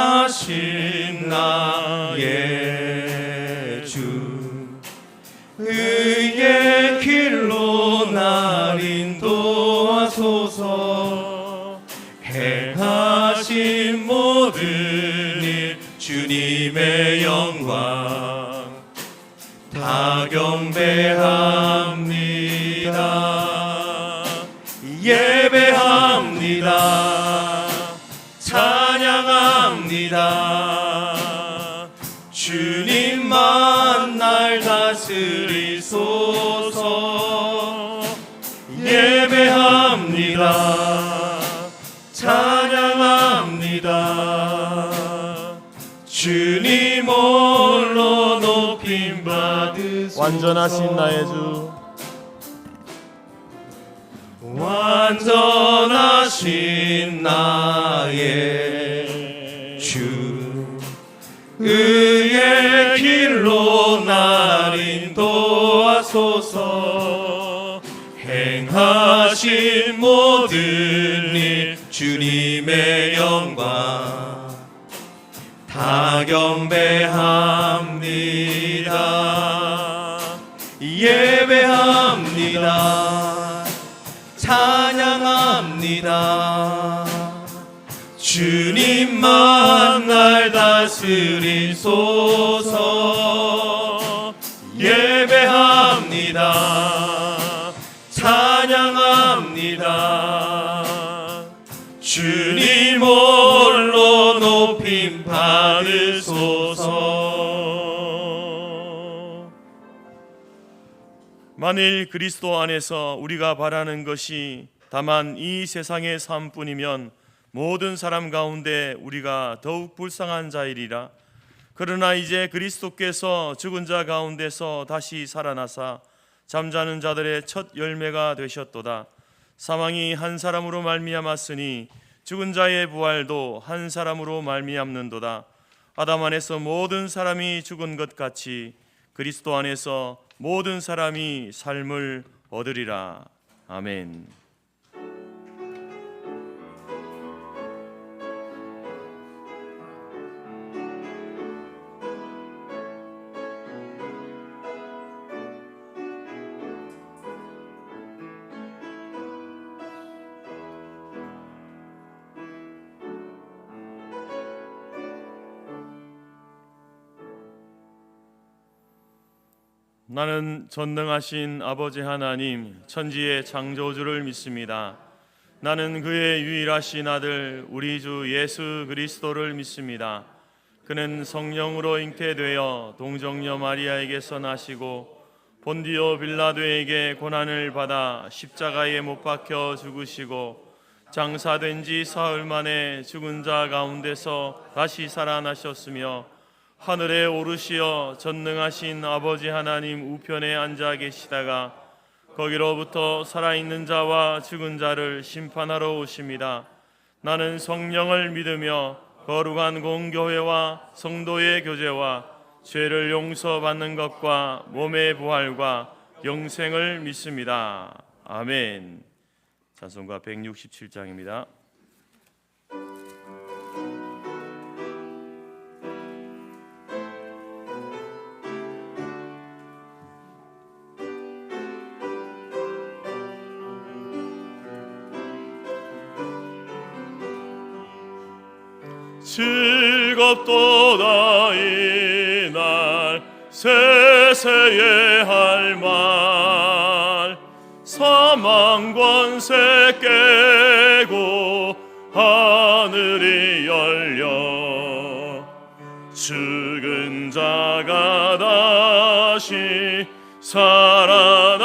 완전하신 나의 주, 의의 길로 날 인도하소서. 행하신 모든 일 주님의 영광 다 경배합니다. 예배합니다. 찬양합니다. 주님만 날 다스리소서. 예배합니다. 찬양합니다. 주님 홀로 높임 받으소서. 완전하신 나의 주, 완전하신 나의 주, 의의 길로 날 인도하소서. 행하신 모든 일 주님의 영광 다 경배합니다. 예배합니다. 찬양합니다. 주님만 날 다스리소서. 예배합니다. 찬양합니다. 주님 홀로 높임 받으소서. 만일 그리스도 안에서 우리가 바라는 것이 다만 이 세상의 삶뿐이면 모든 사람 가운데 우리가 더욱 불쌍한 자이리라. 그러나 이제 그리스도께서 죽은 자 가운데서 다시 살아나사 잠자는 자들의 첫 열매가 되셨도다. 사망이 한 사람으로 말미암았으니 죽은 자의 부활도 한 사람으로 말미암는도다. 아담 안에서 모든 사람이 죽은 것 같이 그리스도 안에서 모든 사람이 삶을 얻으리라. 아멘. 나는 전능하신 아버지 하나님 천지의 창조주를 믿습니다. 나는 그의 유일하신 아들 우리 주 예수 그리스도를 믿습니다. 그는 성령으로 잉태되어 동정녀 마리아에게서 나시고 본디오 빌라도에게 고난을 받아 십자가에 못 박혀 죽으시고 장사된 지 사흘 만에 죽은 자 가운데서 다시 살아나셨으며 하늘에 오르시어 전능하신 아버지 하나님 우편에 앉아 계시다가 거기로부터 살아있는 자와 죽은 자를 심판하러 오십니다. 나는 성령을 믿으며 거룩한 공교회와 성도의 교제와 죄를 용서받는 것과 몸의 부활과 영생을 믿습니다. 아멘. 찬송가 167장입니다. 즐겁도다 이날 세세의 할 말 사망 권세 깨고 하늘이 열려 죽은 자가 다시 살아나와서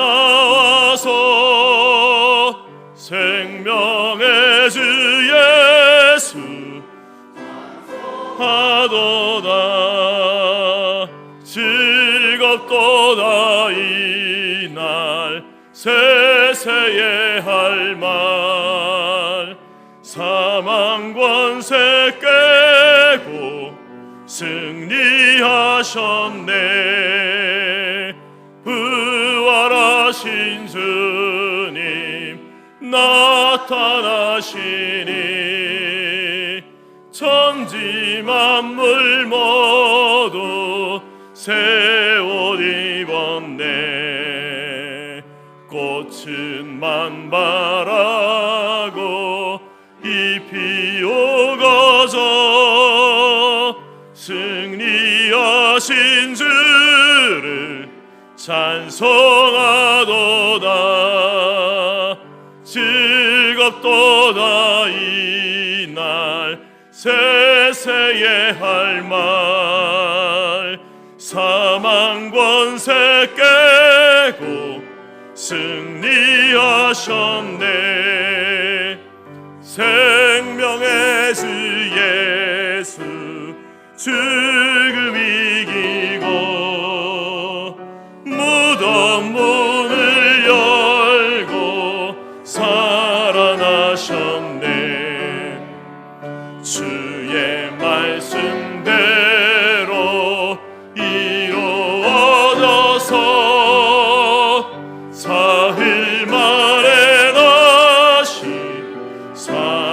생명의 주 예수 하도다. 즐겁도다 이날 세세의 할 말 사망 권세 깨고 승리하셨네. 부활하신 주님 나타나시니 꽃은 만발하고 잎이 오거져 승리하신 주를 찬송하도다. 즐겁도다 이날 세세의 할 말. 사망 권세 깨고 승리하셨네. 생명의 주 예수 죽음 이기고 무덤 문을 열고 살아나셨네. 주의 말씀대로 이루어져서 사흘 만에 다시 살아나셨네.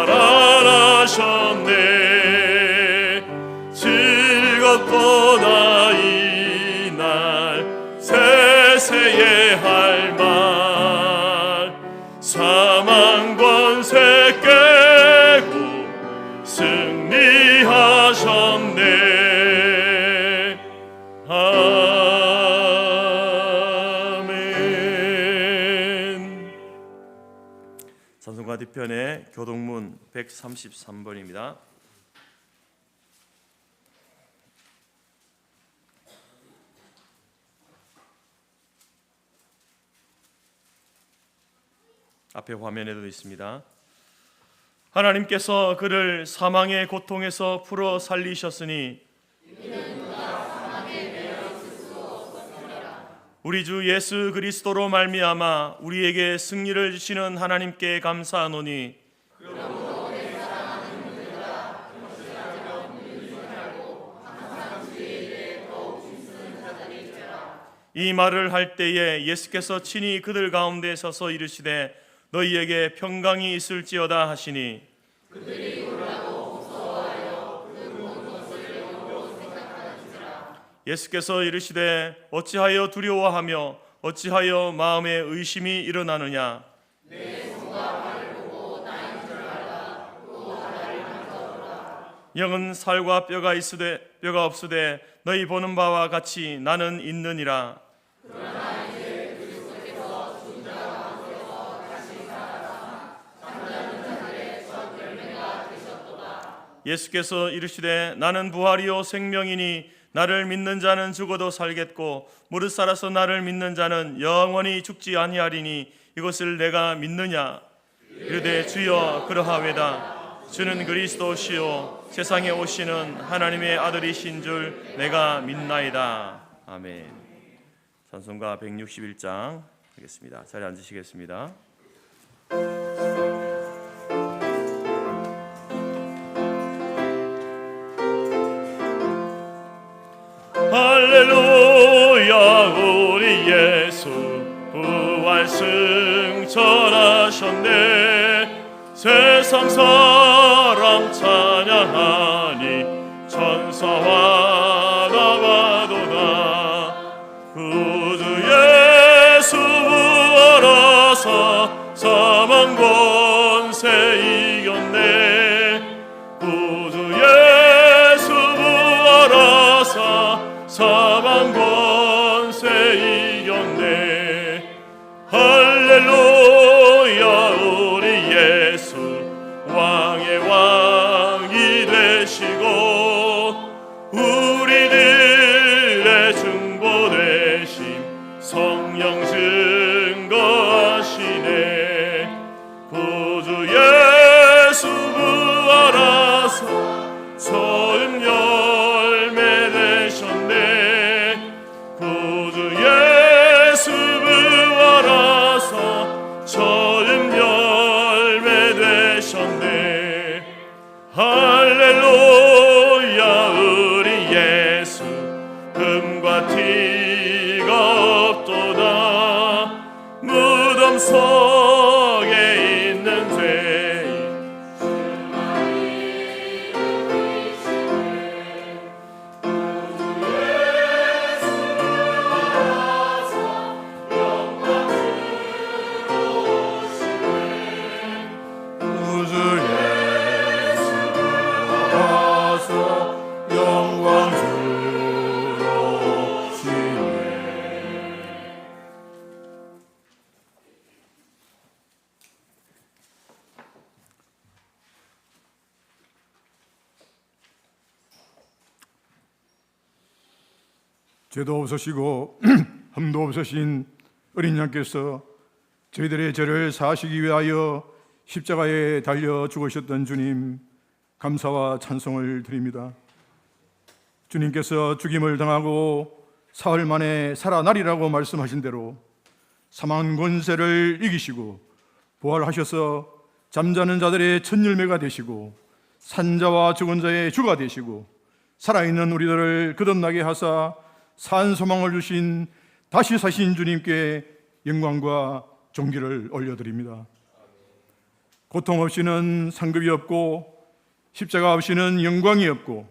즐겁도다 이날 세세의 할 말. 사망 권세 깨고 승리하셨네. 아멘. 찬송가 뒤편의 교동문 133번입니다. 앞에 화면에도 있습니다. 하나님께서 그를 사망의 고통에서 풀어 살리셨으니 우리 주 예수 그리스도로 말미암아 우리에게 승리를 주시는 하나님께 감사하노니 이 말을 할 때에 예수께서 친히 그들 가운데 서서 이르시되 너희에게 평강이 있을지어다 하시니 그들이 놀라고 무서워하여 그 모든 것을 영으로 생각하는지라. 예수께서 이르시되 어찌하여 두려워하며 어찌하여 마음에 의심이 일어나느냐. 내 손과 발을 보고 나인 줄 알라. 또 나를 만져보라. 영은 살과 뼈가 있으되 뼈가 없으되 너희 보는 바와 같이 나는 있느니라. 그러나 예수께서 이르시되 나는 부활이요 생명이니 나를 믿는 자는 죽어도 살겠고 무릇 살아서 나를 믿는 자는 영원히 죽지 아니하리니 이것을 내가 믿느냐. 이르되 주여 그러하외다. 주는 그리스도시요 세상에 오시는 하나님의 아들이신 줄 내가 믿나이다. 아멘. 찬송가 161장 하겠습니다. 자리에 앉으시겠습니다. 할렐루야. 우리 예수 부활 승천하셨네. 세상 사람 찬양하니 천사와 나와도다. 구주 예수 부활하사 사망 권세 이겼네. 구주 예수 부활하사 사망 권세 이겼네. 할렐루야. 우리 예수 왕의 왕이 되시고 우리들의 중보 되심 성령 증거하시네. 구주 예수 부활하사 처음 열매 되셨네. 구주 예수 부활하사 처음 열매 되셨네. 할렐루야. 우리 예수 금과 티가 없도다. 무덤 속에 있는 죄인 죄도 없으시고 흠도 없으신 어린 양께서 저희들의 죄를 사하시기 위하여 십자가에 달려 죽으셨던 주님, 감사와 찬송을 드립니다. 주님께서 죽임을 당하고 사흘 만에 살아나리라고 말씀하신 대로 사망 권세를 이기시고 부활하셔서 잠자는 자들의 첫 열매가 되시고 산자와 죽은 자의 주가 되시고 살아있는 우리들을 거듭나게 하사 산 소망을 주신 다시 사신 주님께 영광과 존귀를 올려드립니다. 고통 없이는 상급이 없고 십자가 없이는 영광이 없고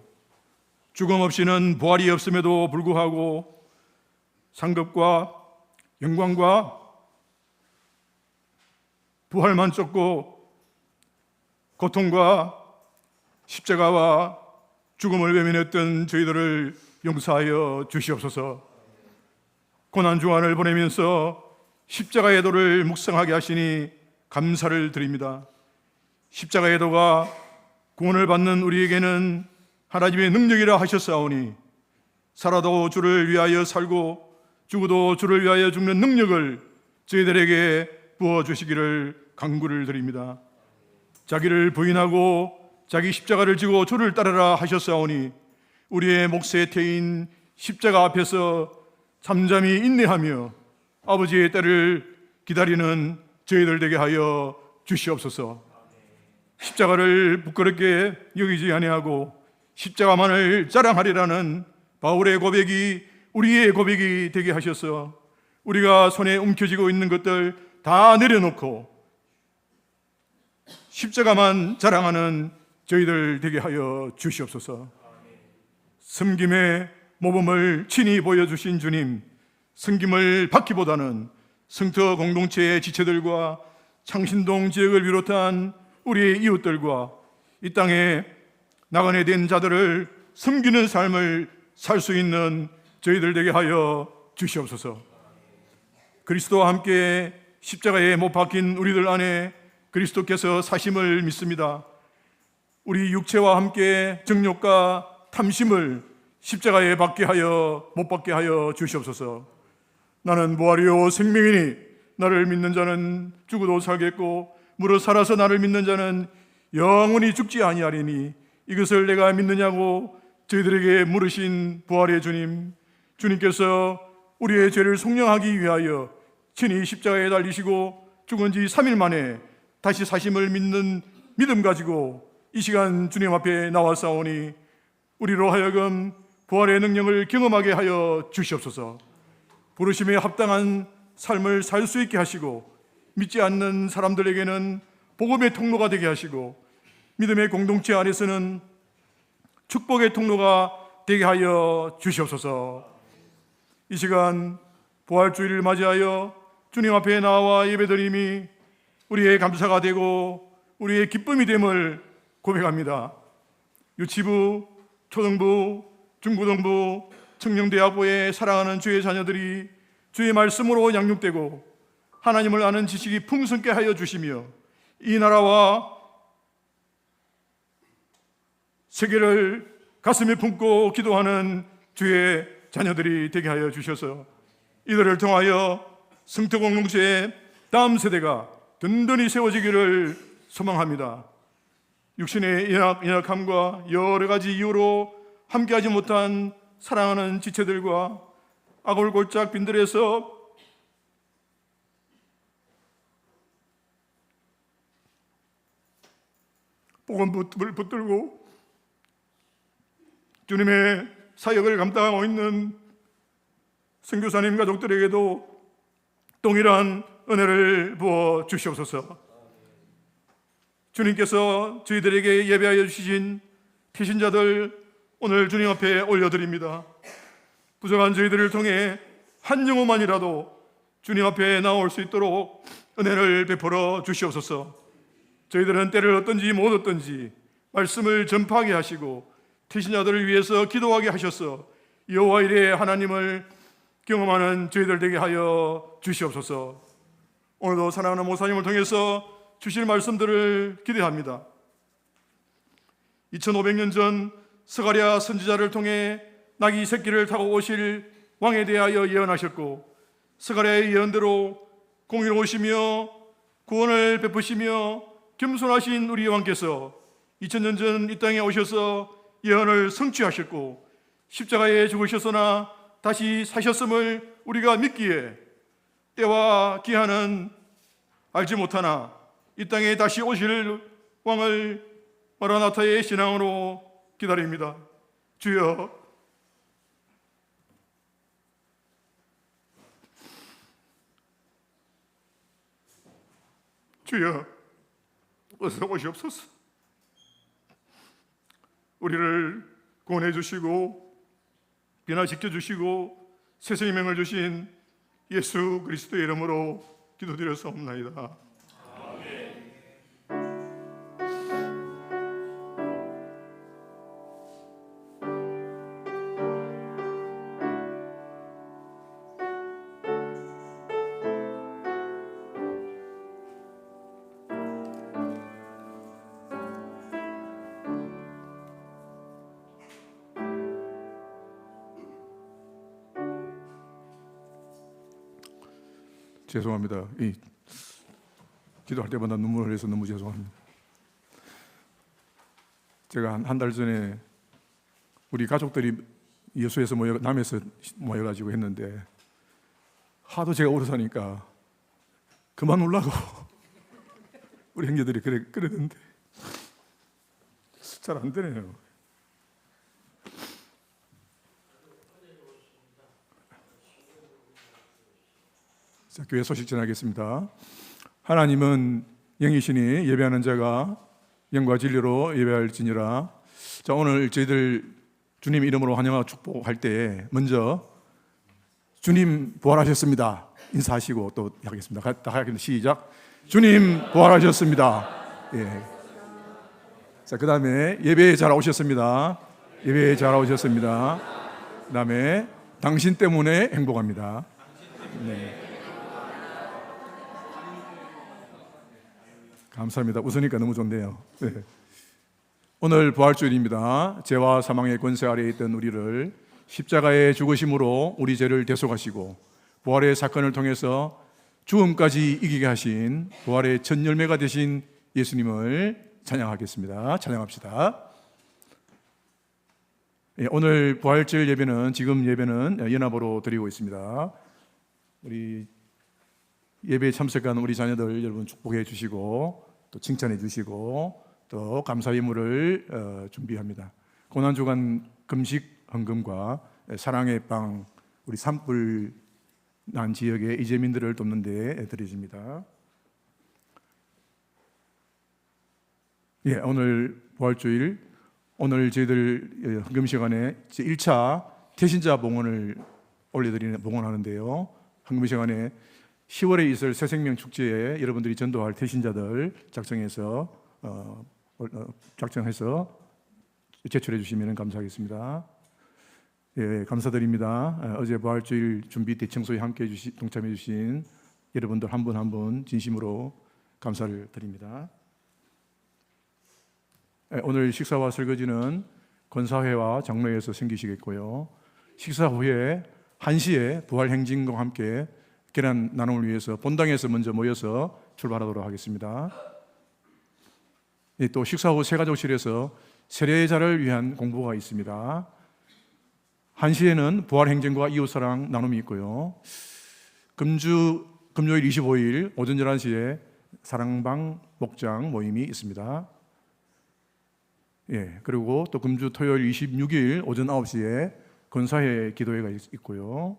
죽음 없이는 부활이 없음에도 불구하고 상급과 영광과 부활만 쫓고 고통과 십자가와 죽음을 외면했던 저희들을 용서하여 주시옵소서. 고난 주간을 보내면서 십자가의 도를 묵상하게 하시니 감사를 드립니다. 십자가의 도가 구원을 받는 우리에게는 하나님의 능력이라 하셨사오니 살아도 주를 위하여 살고 죽어도 주를 위하여 죽는 능력을 저희들에게 부어주시기를 간구를 드립니다. 자기를 부인하고 자기 십자가를 지고 주를 따르라 하셨사오니 우리의 몫의 태인 십자가 앞에서 잠잠히 인내하며 아버지의 때를 기다리는 저희들 되게 하여 주시옵소서. 십자가를 부끄럽게 여기지 아니하고 십자가만을 자랑하리라는 바울의 고백이 우리의 고백이 되게 하셔서 우리가 손에 움켜쥐고 있는 것들 다 내려놓고 십자가만 자랑하는 저희들 되게 하여 주시옵소서. 섬김의 모범을 친히 보여주신 주님, 섬김을 받기보다는 성터 공동체의 지체들과 창신동 지역을 비롯한 우리의 이웃들과 이 땅에 나그네 된 자들을 섬기는 삶을 살 수 있는 저희들 되게 하여 주시옵소서. 그리스도와 함께 십자가에 못 박힌 우리들 안에 그리스도께서 사심을 믿습니다. 우리 육체와 함께 정욕과 탐심을 십자가에 받게 하여 못 받게 하여 주시옵소서. 나는 부활이요 생명이니 나를 믿는 자는 죽어도 살겠고 무릇 살아서 나를 믿는 자는 영원히 죽지 아니하리니 이것을 내가 믿느냐고 저희들에게 물으신 부활의 주님, 주님께서 우리의 죄를 속량하기 위하여 친히 십자가에 달리시고 죽은 지 3일 만에 다시 사심을 믿는 믿음 가지고 이 시간 주님 앞에 나와싸우니 우리로 하여금 부활의 능력을 경험하게 하여 주시옵소서. 부르심에 합당한 삶을 살 수 있게 하시고 믿지 않는 사람들에게는 복음의 통로가 되게 하시고 믿음의 공동체 안에서는 축복의 통로가 되게 하여 주시옵소서. 이 시간 부활주일을 맞이하여 주님 앞에 나와 예배드림이 우리의 감사가 되고 우리의 기쁨이 됨을 고백합니다. 유치부, 초등부, 중고등부, 청년대학부의 사랑하는 주의 자녀들이 주의 말씀으로 양육되고 하나님을 아는 지식이 풍성케 하여 주시며 이 나라와 세계를 가슴에 품고 기도하는 주의 자녀들이 되게 하여 주셔서 이들을 통하여 성터 공동체의 다음 세대가 든든히 세워지기를 소망합니다. 육신의 연약함과 여러 가지 이유로 함께하지 못한 사랑하는 지체들과 아골골짝 빈들에서 복음을 붙들고 주님의 사역을 감당하고 있는 선교사님 가족들에게도 동일한 은혜를 부어 주시옵소서. 주님께서 저희들에게 예배하여 주신 태신자들 오늘 주님 앞에 올려드립니다. 부족한 저희들을 통해 한 영혼만이라도 주님 앞에 나올 수 있도록 은혜를 베풀어 주시옵소서. 저희들은 때를 얻든지 못 얻든지 말씀을 전파하게 하시고 태신자들을 위해서 기도하게 하셔서 여호와 일의 하나님을 경험하는 저희들 되게 하여 주시옵소서. 오늘도 사랑하는 목사님을 통해서 주실 말씀들을 기대합니다. 2500년 전 스가랴 선지자를 통해 나귀 새끼를 타고 오실 왕에 대하여 예언하셨고 스가랴의 예언대로 공의로우시며 구원을 베푸시며 겸손하신 우리 왕께서 2000년 전 이 땅에 오셔서 예언을 성취하셨고 십자가에 죽으셨으나 다시 사셨음을 우리가 믿기에 때와 기한은 알지 못하나 이 땅에 다시 오실 왕을 마라나타의 신앙으로 기다립니다. 주여, 주여, 어서 오시옵소서. 우리를 구원해 주시고 변화시켜 주시고 새 생명을 주신 예수 그리스도의 이름으로 기도드렸사옵나이다. 죄송합니다. 기도할 때마다 눈물을 흘려서 너무 죄송합니다. 제가 한 달 전에 우리 가족들이 여수에서 남에서 모여가지고 했는데 하도 제가 울어서니까 그만 울라고 우리 형제들이 그러는데 잘 안 되네요. 자, 교회 소식 전하겠습니다. 하나님은 영이시니 예배하는 자가 영과 진리로 예배할지니라. 자, 오늘 저희들 주님 이름으로 환영하고 축복할 때 먼저 주님 부활하셨습니다 인사하시고 또 하겠습니다. 다 하겠습니다. 시작. 주님 부활하셨습니다. 예. 자, 그 다음에 예배에 잘 오셨습니다. 예배에 잘 오셨습니다. 그 다음에 당신 때문에 행복합니다. 네. 감사합니다. 웃으니까 너무 좋네요. 네. 오늘 부활주일입니다. 죄와 사망의 권세 아래에 있던 우리를 십자가의 죽으심으로 우리 죄를 대속하시고 부활의 사건을 통해서 죽음까지 이기게 하신 부활의 첫 열매가 되신 예수님을 찬양하겠습니다. 찬양합시다. 네, 오늘 부활절 예배는 지금 예배는 연합으로 드리고 있습니다. 우리 예배에 참석한 우리 자녀들 여러분 축복해 주시고 또 칭찬해 주시고 또 감사 예물을 준비합니다. 고난주간 금식 헌금과 사랑의 빵 우리 산불 난 지역의 이재민들을 돕는 데 드려집니다. 예, 오늘 부활주일 오늘 저희들 헌금 시간에 1차 태신자 봉헌을 올려드리는 봉헌하는데요. 헌금 시간에 10월에 있을 새생명 축제에 여러분들이 전도할 태신자들 작정해서 제출해 주시면 감사하겠습니다. 예, 감사드립니다. 어제 부활주일 준비 대청소에 함께 동참해 주신 여러분들 한 분 한 분 진심으로 감사를 드립니다. 예, 오늘 식사와 설거지는 권사회와 장로회에서 섬기시겠고요. 식사 후에 1시에 부활행진과 함께 계란 나눔을 위해서 본당에서 먼저 모여서 출발하도록 하겠습니다. 또 식사 후 새가족실에서 세례자를 위한 공부가 있습니다. 1시에는 부활행진과 이웃사랑 나눔이 있고요. 금요일 25일 오전 11시에 사랑방 목장 모임이 있습니다. 예, 그리고 또 금주 토요일 26일 오전 9시에 권사회 기도회가 있고요.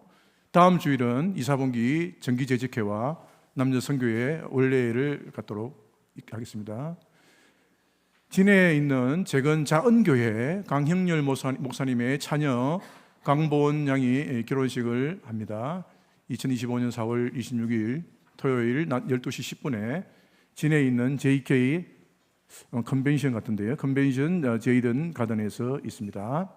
다음 주일은 이사분기 정기재직회와 남녀 선교회 원래를 갖도록 하겠습니다. 진해에 있는 재건 자은교회 강형렬 목사님의 자녀 강보은 양이 결혼식을 합니다. 2025년 4월 26일 토요일 낮 12시 10분에 진해에 있는 JK 컨벤션 같은데요. 컨벤션 제이든 가든에서 있습니다.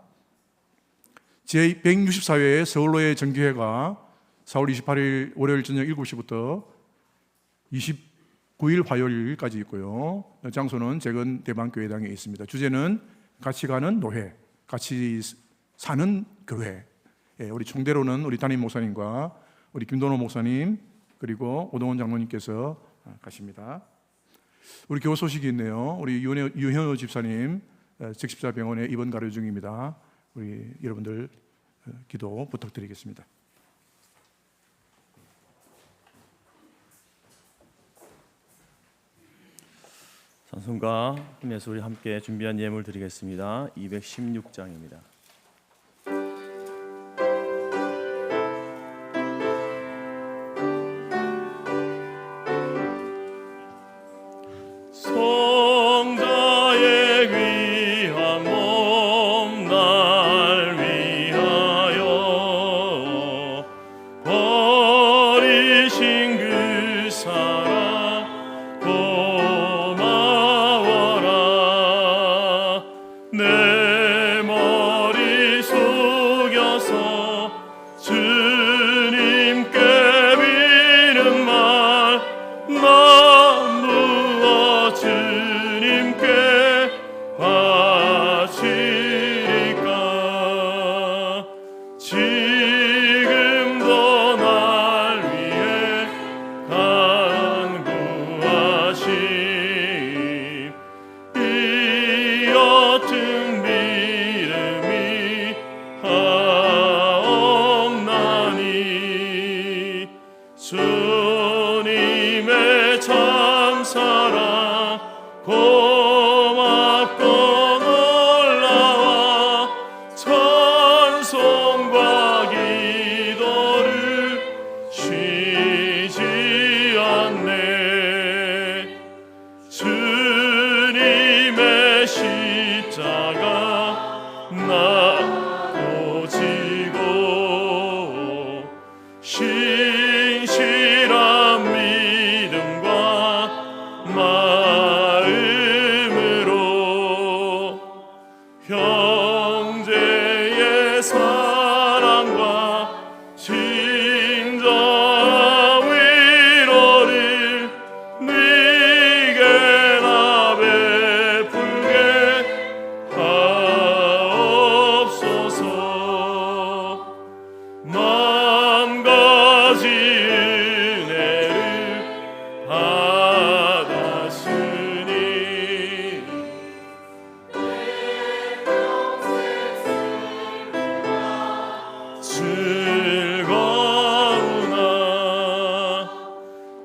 제164회 서울로의 정기회가 4월 28일 월요일 저녁 7시부터 29일 화요일까지 있고요. 장소는 재건 대방교회당에 있습니다. 주제는 같이 가는 노회, 같이 사는 교회. 우리 총대로는 우리 담임 목사님과 우리 김도노 목사님 그리고 오동원 장로님께서 가십니다. 우리 교회 소식이 있네요. 우리 유현우 집사님 적십자병원에 입원 가려 중입니다. 우리 여러분들 기도 부탁드리겠습니다. 찬송가 힘내서 우리 함께 준비한 예물 드리겠습니다. 216장입니다. 성자의 귀한 몸 날 위하여 버리신 그 사랑 고마워라. 내 머리 숙여서 주님께 비는 말 주님께 바치리까. 지금도 날 위해 간구하심 이 옅은 믿음이 하옵나니. 주님의 참사랑 고맙고 놀라와 찬송과 기도를 쉬지 않네. 주님의 십자가 나고 지고 신실한 믿음과 마음으로 형제의 사랑과 친절한 위로를 네게 나 베풀게 하옵소서. 만 가지 은혜를 받았으니 즐거우나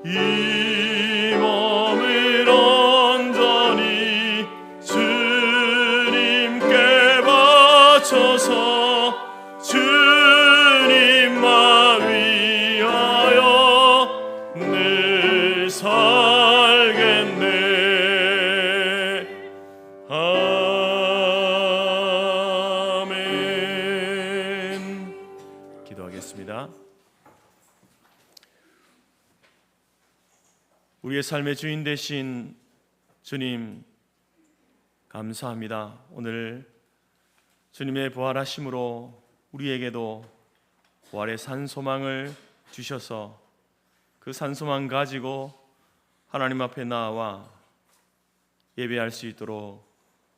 이 몸을 온전히 주님께 바쳐서 주님만 위하여 늘 살겠네. 아멘. 기도하겠습니다. 우리의 삶의 주인 되신 주님 감사합니다. 오늘 주님의 부활하심으로 우리에게도 부활의 산소망을 주셔서 그 산소망 가지고 하나님 앞에 나와 예배할 수 있도록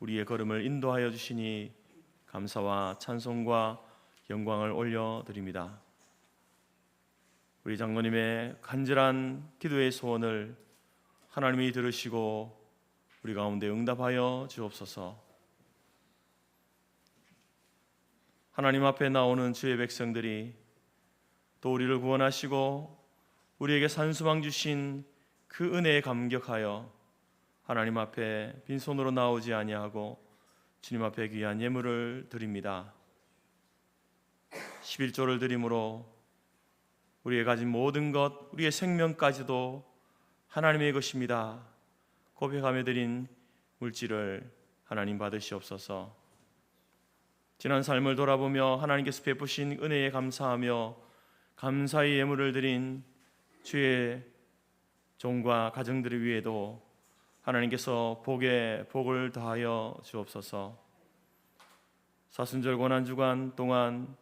우리의 걸음을 인도하여 주시니 감사와 찬송과 영광을 올려드립니다. 우리 장로님의 간절한 기도의 소원을 하나님이 들으시고 우리 가운데 응답하여 주옵소서. 하나님 앞에 나오는 주의 백성들이 또 우리를 구원하시고 우리에게 산소망 주신 그 은혜에 감격하여 하나님 앞에 빈손으로 나오지 아니하고 주님 앞에 귀한 예물을 드립니다. 11조를 드림으로 우리의 가진 모든 것, 우리의 생명까지도 하나님의 것입니다 고백하며 드린 물질을 하나님 받으시옵소서. 지난 삶을 돌아보며 하나님께서 베푸신 은혜에 감사하며 감사의 예물을 드린 주의 종과 가정들을 위해도 하나님께서 복에 복을 더하여 주옵소서. 사순절 고난주간 동안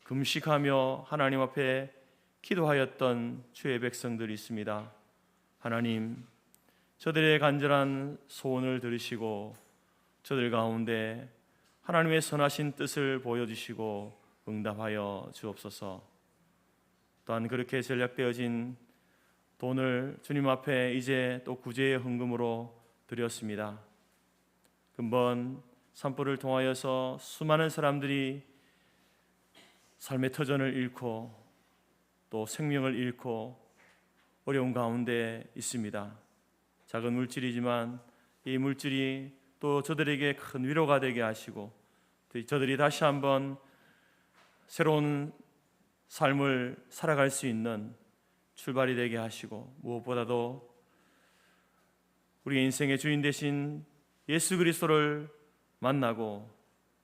금식하며 하나님 앞에 기도하였던 주의 백성들이 있습니다. 하나님, 저들의 간절한 소원을 들으시고 저들 가운데 하나님의 선하신 뜻을 보여주시고 응답하여 주옵소서. 또한 그렇게 전략되어진 돈을 주님 앞에 이제 또 구제의 헌금으로 드렸습니다. 근본 산불을 통하여서 수많은 사람들이 삶의 터전을 잃고 또 생명을 잃고 어려운 가운데 있습니다. 작은 물질이지만 이 물질이 또 저들에게 큰 위로가 되게 하시고 또 저들이 다시 한번 새로운 삶을 살아갈 수 있는 출발이 되게 하시고, 무엇보다도 우리 인생의 주인 되신 예수 그리스도를 만나고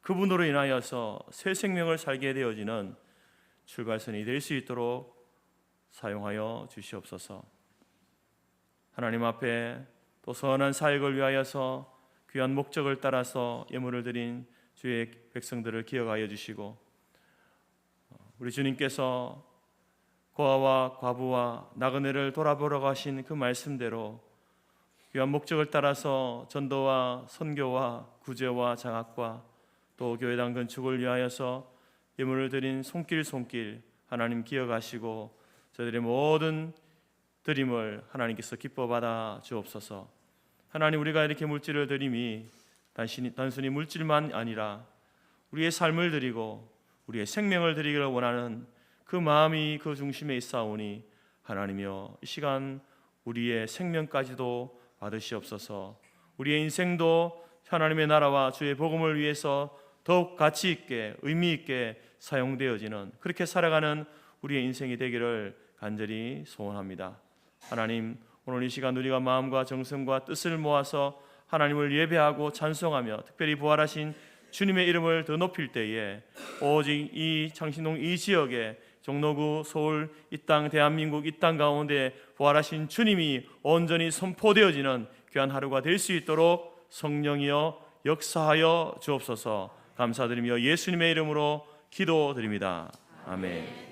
그분으로 인하여서 새 생명을 살게 되어지는 출발선이 될 수 있도록 사용하여 주시옵소서. 하나님 앞에 또 선한 사역을 위하여서 귀한 목적을 따라서 예물을 드린 주의 백성들을 기억하여 주시고, 우리 주님께서 고아와 과부와 나그네를 돌아보러 가신 그 말씀대로 귀한 목적을 따라서 전도와 선교와 구제와 장학과 또 교회당 건축을 위하여서 예물을 드린 손길 하나님 기억하시고 저들의 모든 드림을 하나님께서 기뻐 받아 주옵소서. 하나님, 우리가 이렇게 물질을 드림이 단순히 물질만 아니라 우리의 삶을 드리고 우리의 생명을 드리기를 원하는 그 마음이 그 중심에 있사오니 하나님이여, 이 시간 우리의 생명까지도 받으시옵소서. 우리의 인생도 하나님의 나라와 주의 복음을 위해서 더욱 가치 있게 의미 있게 사용되어지는, 그렇게 살아가는 우리의 인생이 되기를 간절히 소원합니다. 하나님, 오늘 이 시간 우리가 마음과 정성과 뜻을 모아서 하나님을 예배하고 찬송하며 특별히 부활하신 주님의 이름을 더 높일 때에 오직 이 창신동 이 지역에 종로구, 서울, 이 땅, 대한민국 이 땅 가운데 부활하신 주님이 온전히 선포되어지는 귀한 하루가 될 수 있도록 성령이여 역사하여 주옵소서. 감사드리며 예수님의 이름으로 기도드립니다. 아멘.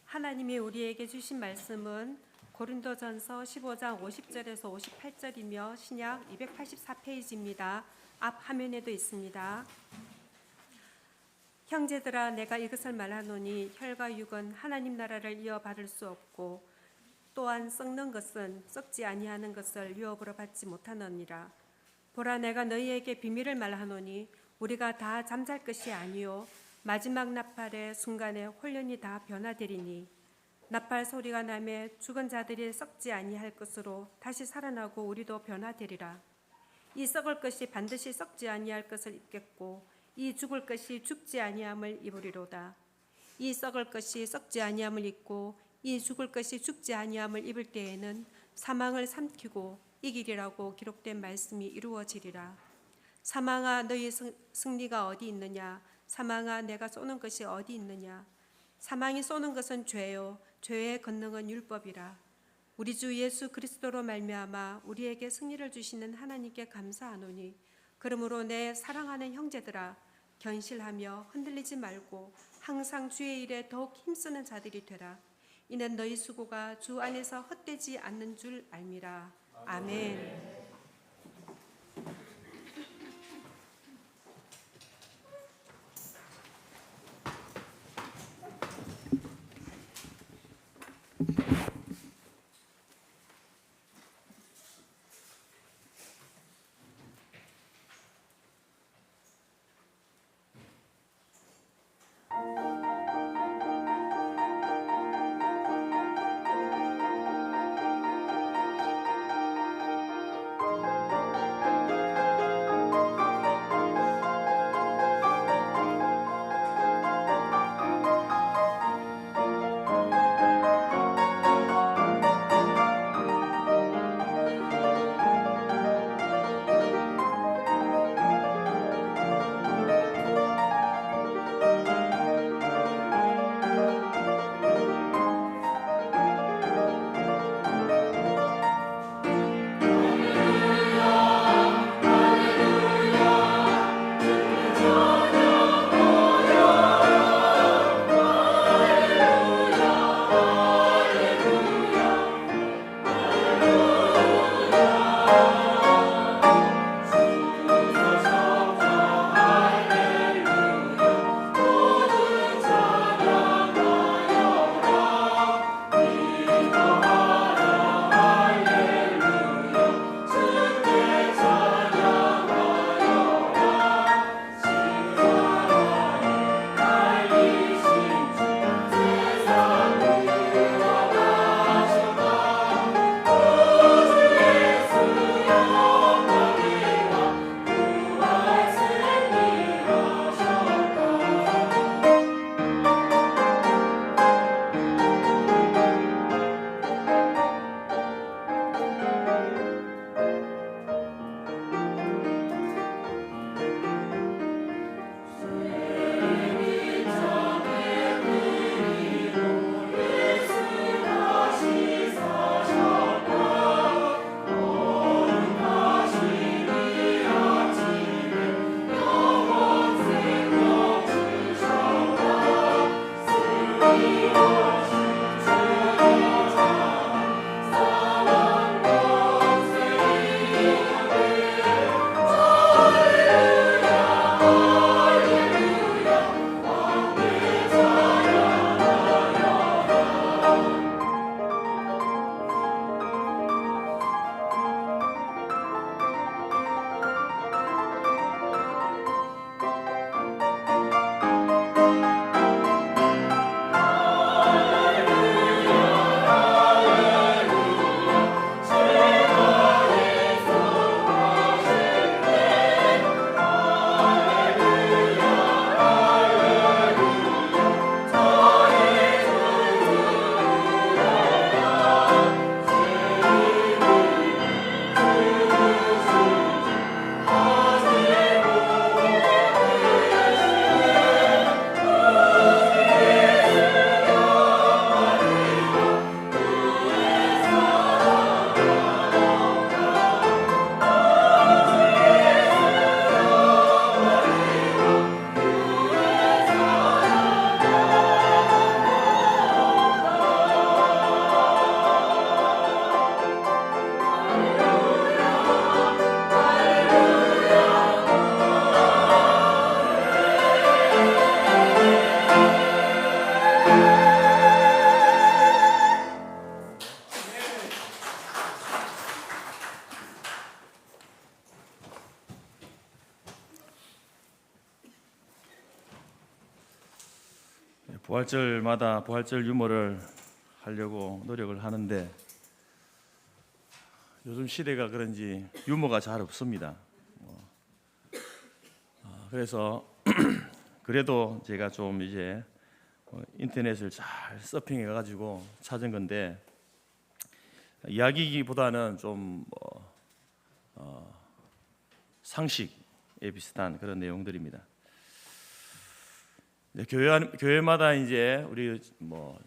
하나님이 우리에게 주신 말씀은 고린도전서 15장 50절에서 58절이며 신약 284페이지입니다. 앞 화면에도 있습니다. 형제들아, 내가 이것을 말하노니 혈과 육은 하나님 나라를 이어받을 수 없고 또한 썩는 것은 썩지 아니하는 것을 유업으로 받지 못하느니라. 보라, 내가 너희에게 비밀을 말하노니 우리가 다 잠잘 것이 아니요 마지막 나팔의 순간에 홀연히 다 변화되리니 나팔 소리가 나매 죽은 자들이 썩지 아니할 것으로 다시 살아나고 우리도 변화되리라. 이 썩을 것이 반드시 썩지 아니할 것을 입겠고 이 죽을 것이 죽지 아니함을 입으리로다. 이 썩을 것이 썩지 아니함을 입고 이 죽을 것이 죽지 아니함을 입을 때에는 사망을 삼키고 이기리라고 기록된 말씀이 이루어지리라. 사망아, 너희 승리가 어디 있느냐? 사망아, 내가 쏘는 것이 어디 있느냐? 사망이 쏘는 것은 죄요 죄의 권능은 율법이라. 우리 주 예수 그리스도로 말미암아 우리에게 승리를 주시는 하나님께 감사하노니, 그러므로 내 사랑하는 형제들아, 견실하며 흔들리지 말고 항상 주의 일에 더욱 힘쓰는 자들이 되라. 이는 너희 수고가 주 안에서 헛되지 않는 줄 알미라. 아멘. 부활절마다 부활절 유머를 하려고 노력을 하는데 요즘 시대가 그런지 유머가 잘 없습니다. 그래서 그래도 제가 좀 이제 인터넷을 잘 서핑해 가지고 찾은 건데 이야기기보다는 좀 상식에 비슷한 그런 내용들입니다. 교회마다 이제 우리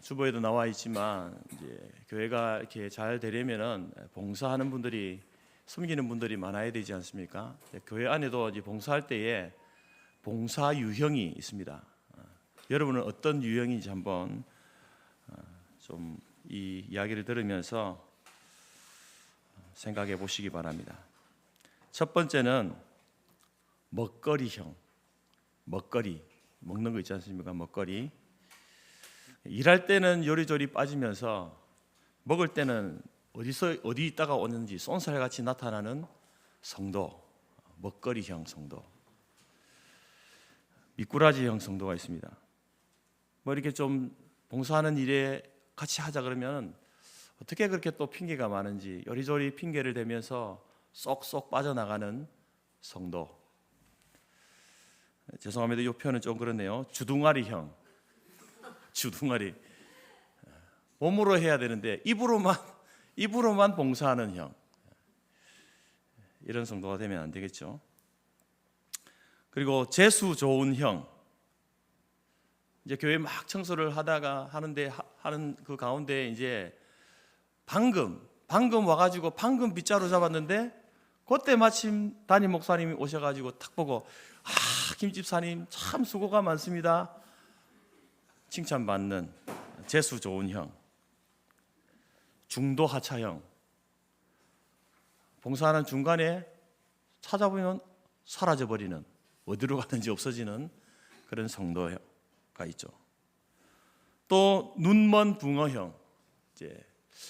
주보에도 나와 있지만 이제 교회가 이렇게 잘 되려면은 봉사하는 분들이 섬기는 분들이 많아야 되지 않습니까? 교회 안에도 이제 봉사할 때에 봉사 유형이 있습니다. 여러분은 어떤 유형인지 한번 좀 이 이야기를 들으면서 생각해 보시기 바랍니다. 첫 번째는 먹거리형. 먹거리. 먹는 거 있지 않습니까? 먹거리. 일할 때는 요리조리 빠지면서 먹을 때는 어디 있다가 오는지 쏜살같이 나타나는 성도. 먹거리형 성도. 미꾸라지형 성도가 있습니다. 이렇게 좀 봉사하는 일에 같이 하자 그러면 어떻게 그렇게 또 핑계가 많은지 요리조리 핑계를 대면서 쏙쏙 빠져나가는 성도. 죄송합니다. 이 표현은 좀 그렇네요. 주둥아리형. 주둥아리. 몸으로 해야 되는데 입으로만 봉사하는 형. 이런 성도가 되면 안 되겠죠. 그리고 재수 좋은 형. 이제 교회 막 청소를 하는 그 가운데 이제 방금 와가지고 방금 빗자루 잡았는데 그때 마침 담임 목사님이 오셔가지고 탁 보고 김 집사님 참 수고가 많습니다. 칭찬받는 재수 좋은 형. 중도 하차형. 봉사하는 중간에 찾아보면 사라져버리는, 어디로 가는지 없어지는 그런 성도가 있죠. 또 눈먼 붕어형. 이제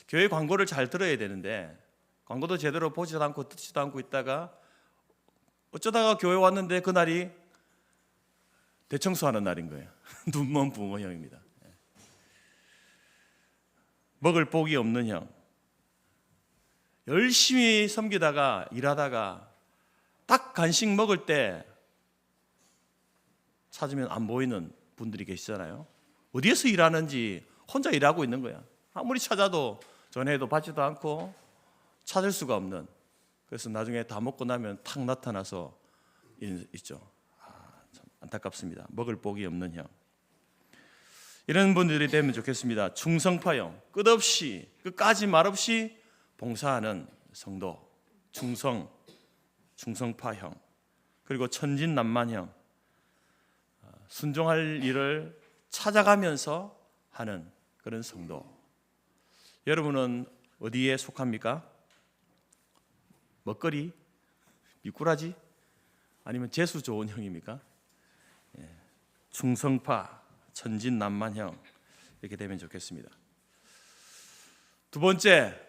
교회 광고를 잘 들어야 되는데 광고도 제대로 보지도 않고 듣지도 않고 있다가 어쩌다가 교회 왔는데 그날이 대청소하는 날인 거예요. 눈먼 붕어형입니다. 먹을 복이 없는 형. 열심히 섬기다가 일하다가 딱 간식 먹을 때 찾으면 안 보이는 분들이 계시잖아요. 어디에서 일하는지 혼자 일하고 있는 거야. 아무리 찾아도 전화해도 받지도 않고 찾을 수가 없는. 그래서 나중에 다 먹고 나면 탁 나타나서 있죠. 참 안타깝습니다. 먹을 복이 없는 형. 이런 분들이 되면 좋겠습니다. 충성파형. 끝없이 끝까지 말없이 봉사하는 성도. 충성파형. 그리고 천진난만형. 순종할 일을 찾아가면서 하는 그런 성도. 여러분은 어디에 속합니까? 먹거리? 미꾸라지? 아니면 재수 좋은 형입니까? 충성파, 천진난만형 이렇게 되면 좋겠습니다. 두 번째,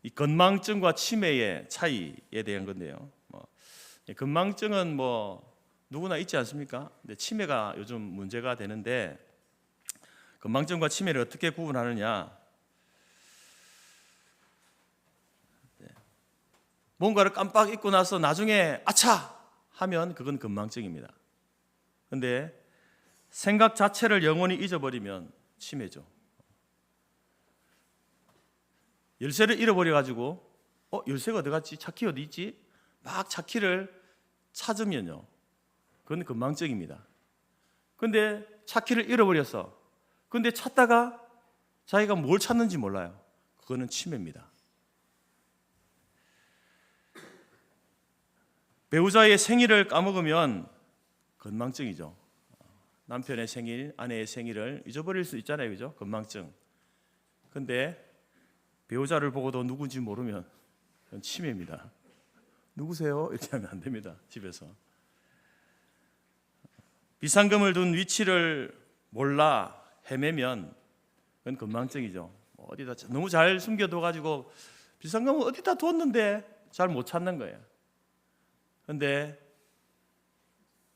이 건망증과 치매의 차이에 대한 건데요. 건망증은 누구나 있지 않습니까? 근데 치매가 요즘 문제가 되는데 건망증과 치매를 어떻게 구분하느냐? 뭔가를 깜빡 잊고 나서 나중에 아차 하면 그건 건망증입니다. 그런데 생각 자체를 영원히 잊어버리면 치매죠. 열쇠를 잃어버려가지고 열쇠가 어디 갔지? 차키 어디 있지? 막 차키를 찾으면요, 그건 건망증입니다. 근데 차키를 잃어버렸어. 근데 찾다가 자기가 뭘 찾는지 몰라요. 그거는 치매입니다. 배우자의 생일을 까먹으면 건망증이죠. 남편의 생일, 아내의 생일을 잊어버릴 수 있잖아요, 그죠? 건망증. 근데 배우자를 보고도 누군지 모르면 그건 치매입니다. 누구세요? 이렇게 하면 안 됩니다. 집에서. 비상금을 둔 위치를 몰라 헤매면 그건 건망증이죠. 어디다 너무 잘 숨겨둬가지고 비상금을 어디다 뒀는데 잘 못 찾는 거예요. 그런데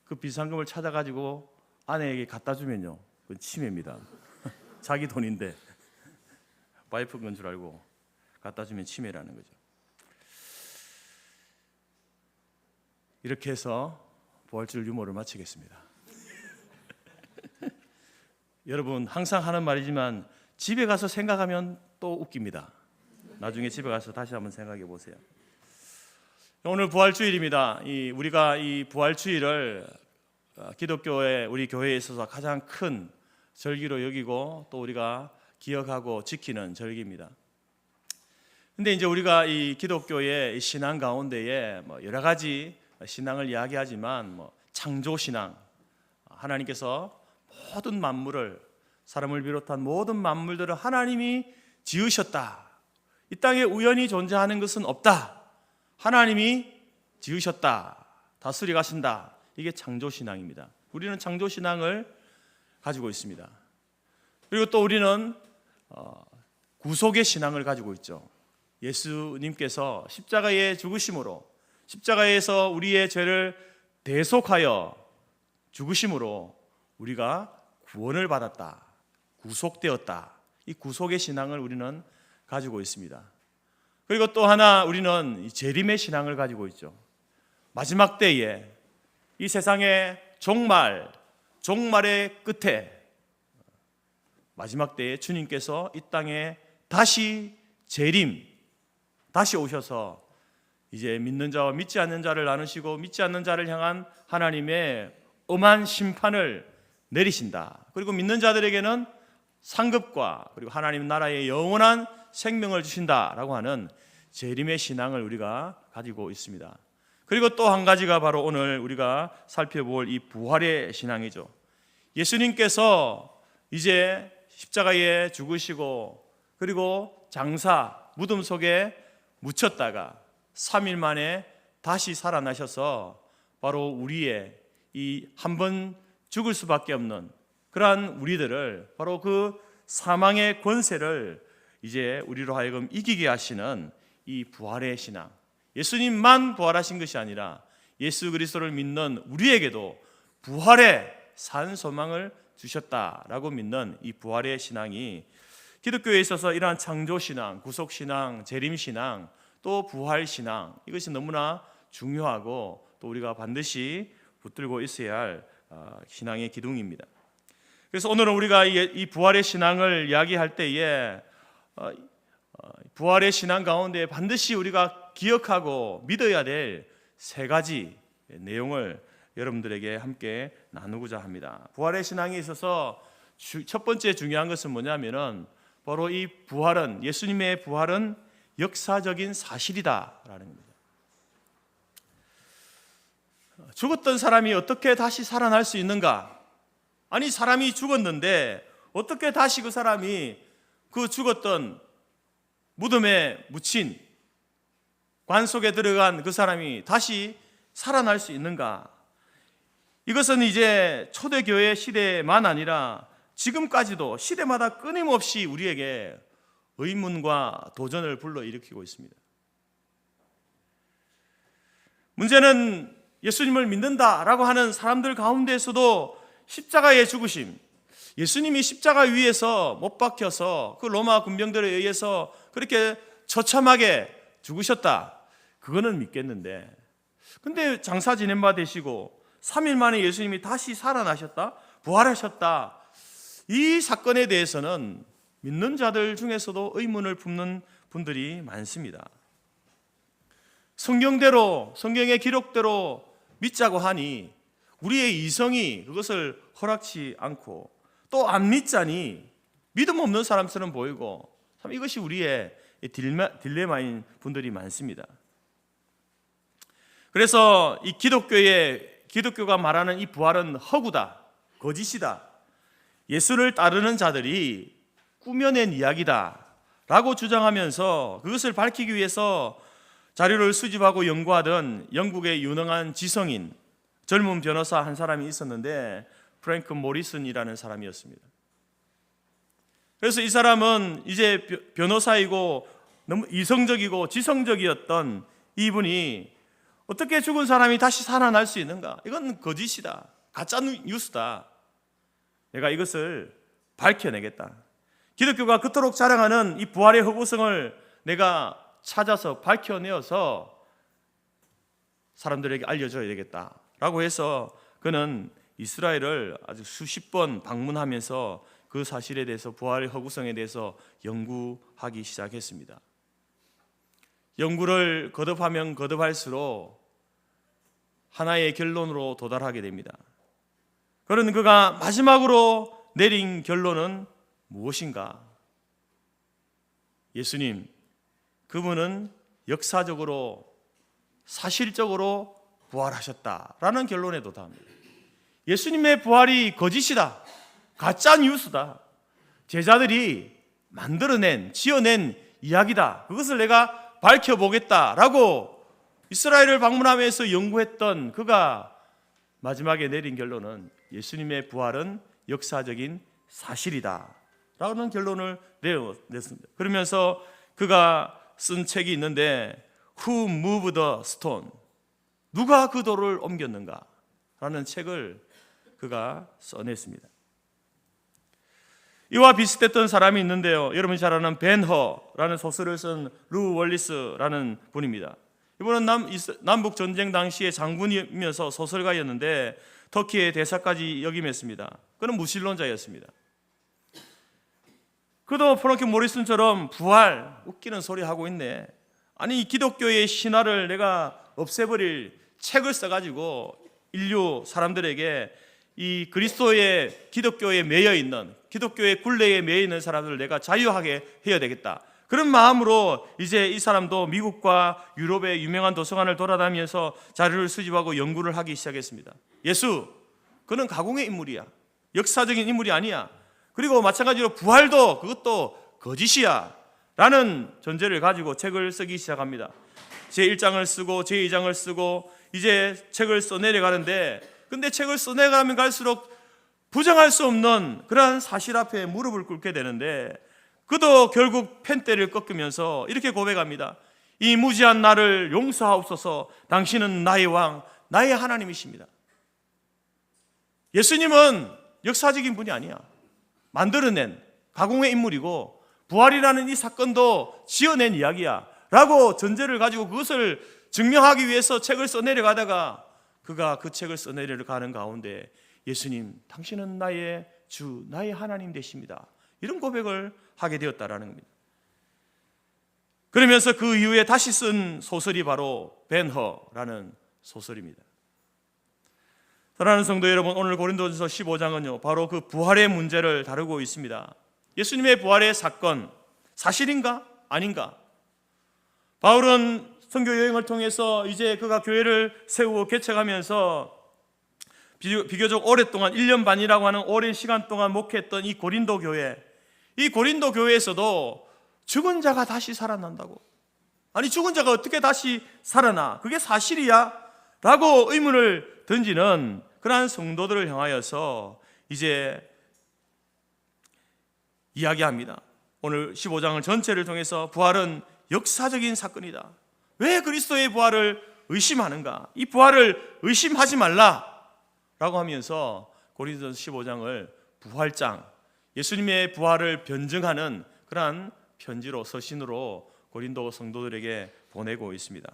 그 비상금을 찾아가지고 아내에게 갖다 주면요, 그건 침해입니다. 자기 돈인데 와이프 건 줄 알고 갖다 주면 침해라는 거죠. 이렇게 해서 부활주일 유머를 마치겠습니다. 여러분, 항상 하는 말이지만 집에 가서 생각하면 또 웃깁니다. 나중에 집에 가서 다시 한번 생각해 보세요. 오늘 부활주일입니다. 우리가 이 부활주일을 기독교의 우리 교회에 있어서 가장 큰 절기로 여기고 또 우리가 기억하고 지키는 절기입니다. 근데 이제 우리가 이 기독교의 신앙 가운데에 여러 가지 신앙을 이야기하지만 창조 신앙, 하나님께서 모든 만물을, 사람을 비롯한 모든 만물들을 하나님이 지으셨다. 이 땅에 우연히 존재하는 것은 없다. 하나님이 지으셨다. 다스려 가신다. 이게 창조 신앙입니다. 우리는 창조 신앙을 가지고 있습니다. 그리고 또 우리는 구속의 신앙을 가지고 있죠. 예수님께서 십자가의 죽으심으로, 십자가에서 우리의 죄를 대속하여 죽으심으로 우리가 구원을 받았다, 구속되었다. 이 구속의 신앙을 우리는 가지고 있습니다. 그리고 또 하나 우리는 재림의 신앙을 가지고 있죠. 마지막 때에 이 세상의 종말의 끝에, 마지막 때에 주님께서 이 땅에 다시 재림, 다시 오셔서 이제 믿는 자와 믿지 않는 자를 나누시고 믿지 않는 자를 향한 하나님의 엄한 심판을 내리신다. 그리고 믿는 자들에게는 상급과 그리고 하나님 나라의 영원한 생명을 주신다라고 하는 재림의 신앙을 우리가 가지고 있습니다. 그리고 또 한 가지가 바로 오늘 우리가 살펴볼 이 부활의 신앙이죠. 예수님께서 이제 십자가에 죽으시고 그리고 장사, 무덤 속에 묻혔다가 3일 만에 다시 살아나셔서 바로 우리의 이 한 번 죽을 수밖에 없는 그러한 우리들을, 바로 그 사망의 권세를 이제 우리로 하여금 이기게 하시는 이 부활의 신앙, 예수님만 부활하신 것이 아니라 예수 그리스도를 믿는 우리에게도 부활의 산 소망을 주셨다라고 믿는 이 부활의 신앙이 기독교에 있어서 이러한 창조신앙, 구속신앙, 재림신앙, 또 부활신앙, 이것이 너무나 중요하고 또 우리가 반드시 붙들고 있어야 할 신앙의 기둥입니다. 그래서 오늘은 우리가 이 부활의 신앙을 이야기할 때에 부활의 신앙 가운데 반드시 우리가 기억하고 믿어야 될 세 가지 내용을 여러분들에게 함께 나누고자 합니다. 부활의 신앙에 있어서 첫 번째 중요한 것은 뭐냐면은 바로 이 부활은, 예수님의 부활은 역사적인 사실이다라는 겁니다. 죽었던 사람이 어떻게 다시 살아날 수 있는가? 아니, 사람이 죽었는데 어떻게 다시 그 사람이 그 죽었던 무덤에 묻힌 관 속에 들어간 그 사람이 다시 살아날 수 있는가? 이것은 이제 초대교회 시대만 아니라 지금까지도 시대마다 끊임없이 우리에게 의문과 도전을 불러일으키고 있습니다. 문제는 예수님을 믿는다라고 하는 사람들 가운데에서도 십자가의 죽으심, 예수님이 십자가 위에서 못 박혀서 그 로마 군병들에 의해서 그렇게 처참하게 죽으셨다, 그거는 믿겠는데, 근데 장사 지낸 바 되시고 3일 만에 예수님이 다시 살아나셨다, 부활하셨다, 이 사건에 대해서는 믿는 자들 중에서도 의문을 품는 분들이 많습니다. 성경대로, 성경의 기록대로 믿자고 하니 우리의 이성이 그것을 허락치 않고 또 안 믿자니 믿음 없는 사람처럼 보이고, 참 이것이 우리의 딜레마인 분들이 많습니다. 그래서 이 기독교가 말하는 이 부활은 허구다, 거짓이다, 예수를 따르는 자들이 꾸며낸 이야기다 라고 주장하면서 그것을 밝히기 위해서 자료를 수집하고 연구하던 영국의 유능한 지성인 젊은 변호사 한 사람이 있었는데 프랭크 모리슨이라는 사람이었습니다. 그래서 이 사람은 이제 변호사이고 너무 이성적이고 지성적이었던 이분이 어떻게 죽은 사람이 다시 살아날 수 있는가? 이건 거짓이다, 가짜 뉴스다, 내가 이것을 밝혀내겠다. 기독교가 그토록 자랑하는 이 부활의 허구성을 내가 찾아서 밝혀내어서 사람들에게 알려줘야 되겠다라고 해서 그는 이스라엘을 아주 수십 번 방문하면서 그 사실에 대해서, 부활의 허구성에 대해서 연구하기 시작했습니다. 연구를 거듭하면 거듭할수록 하나의 결론으로 도달하게 됩니다. 그런 그가 마지막으로 내린 결론은 무엇인가? 예수님, 그분은 역사적으로 사실적으로 부활하셨다라는 결론에 도달합니다. 예수님의 부활이 거짓이다, 가짜 뉴스다, 제자들이 만들어낸, 지어낸 이야기다, 그것을 내가 밝혀보겠다라고 이스라엘을 방문하면서 연구했던 그가 마지막에 내린 결론은 예수님의 부활은 역사적인 사실이다 라는 결론을 내렸습니다. 그러면서 그가 쓴 책이 있는데 Who moved the stone? 누가 그 돌을 옮겼는가? 라는 책을 그가 써냈습니다. 이와 비슷했던 사람이 있는데요, 여러분이 잘 아는 벤허라는 소설을 쓴 루 월리스라는 분입니다. 이분은 남북 전쟁 당시의 장군이면서 소설가였는데 터키의 대사까지 역임했습니다. 그는 무신론자였습니다. 그도 프랭클 모리슨처럼 부활, 웃기는 소리 하고 있네, 아니 기독교의 신화를 내가 없애버릴 책을 써가지고 인류 사람들에게 이 그리스도의 기독교에 매여 있는, 기독교의 굴레에 매여 있는 사람들을 내가 자유하게 해야 되겠다, 그런 마음으로 이제 이 사람도 미국과 유럽의 유명한 도서관을 돌아다니면서 자료를 수집하고 연구를 하기 시작했습니다. 예수, 그는 가공의 인물이야, 역사적인 인물이 아니야. 그리고 마찬가지로 부활도 그것도 거짓이야 라는 전제를 가지고 책을 쓰기 시작합니다. 제1장을 쓰고 제2장을 쓰고 이제 책을 써내려가는데, 근데 책을 써내가면 갈수록 부정할 수 없는 그러한 사실 앞에 무릎을 꿇게 되는데, 그도 결국 펜대를 꺾으면서 이렇게 고백합니다. 이 무지한 나를 용서하옵소서, 당신은 나의 왕, 나의 하나님이십니다. 예수님은 역사적인 분이 아니야, 만들어낸 가공의 인물이고 부활이라는 이 사건도 지어낸 이야기야 라고 전제를 가지고 그것을 증명하기 위해서 책을 써내려가다가 그가 그 책을 써내려가는 가운데 예수님, 당신은 나의 주, 나의 하나님 되십니다, 이런 고백을 하게 되었다라는 겁니다. 그러면서 그 이후에 다시 쓴 소설이 바로 벤허라는 소설입니다. 사랑하는 성도 여러분, 오늘 고린도전서 15장은요 바로 그 부활의 문제를 다루고 있습니다. 예수님의 부활의 사건, 사실인가 아닌가? 바울은 선교 여행을 통해서 이제 그가 교회를 세우고 개척하면서 비교적 오랫동안 1년 반이라고 하는 오랜 시간 동안 목회했던 이 고린도 교회, 이 고린도 교회에서도 죽은 자가 다시 살아난다고, 아니 죽은 자가 어떻게 다시 살아나, 그게 사실이야? 라고 의문을 던지는 그러한 성도들을 향하여서 이제 이야기합니다. 오늘 15장을 전체를 통해서 부활은 역사적인 사건이다, 왜 그리스도의 부활을 의심하는가, 이 부활을 의심하지 말라 라고 하면서 고린도전서 15장을 부활장, 예수님의 부활을 변증하는 그러한 편지로, 서신으로 고린도 성도들에게 보내고 있습니다.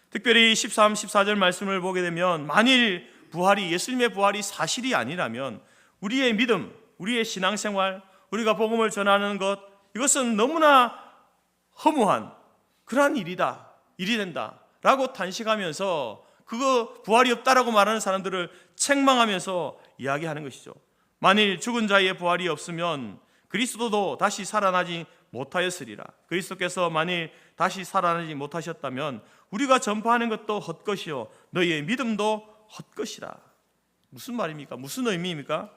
특별히 13, 14절 말씀을 보게 되면 만일 부활이, 예수님의 부활이 사실이 아니라면 우리의 믿음, 우리의 신앙생활, 우리가 복음을 전하는 것, 이것은 너무나 허무한 그러한 일이 된다 라고 탄식하면서 그거 부활이 없다라고 말하는 사람들을 책망하면서 이야기하는 것이죠. 만일 죽은 자의 부활이 없으면 그리스도도 다시 살아나지 못하였으리라. 그리스도께서 만일 다시 살아나지 못하셨다면 우리가 전파하는 것도 헛것이요 너희의 믿음도 헛것이라. 무슨 말입니까? 무슨 의미입니까?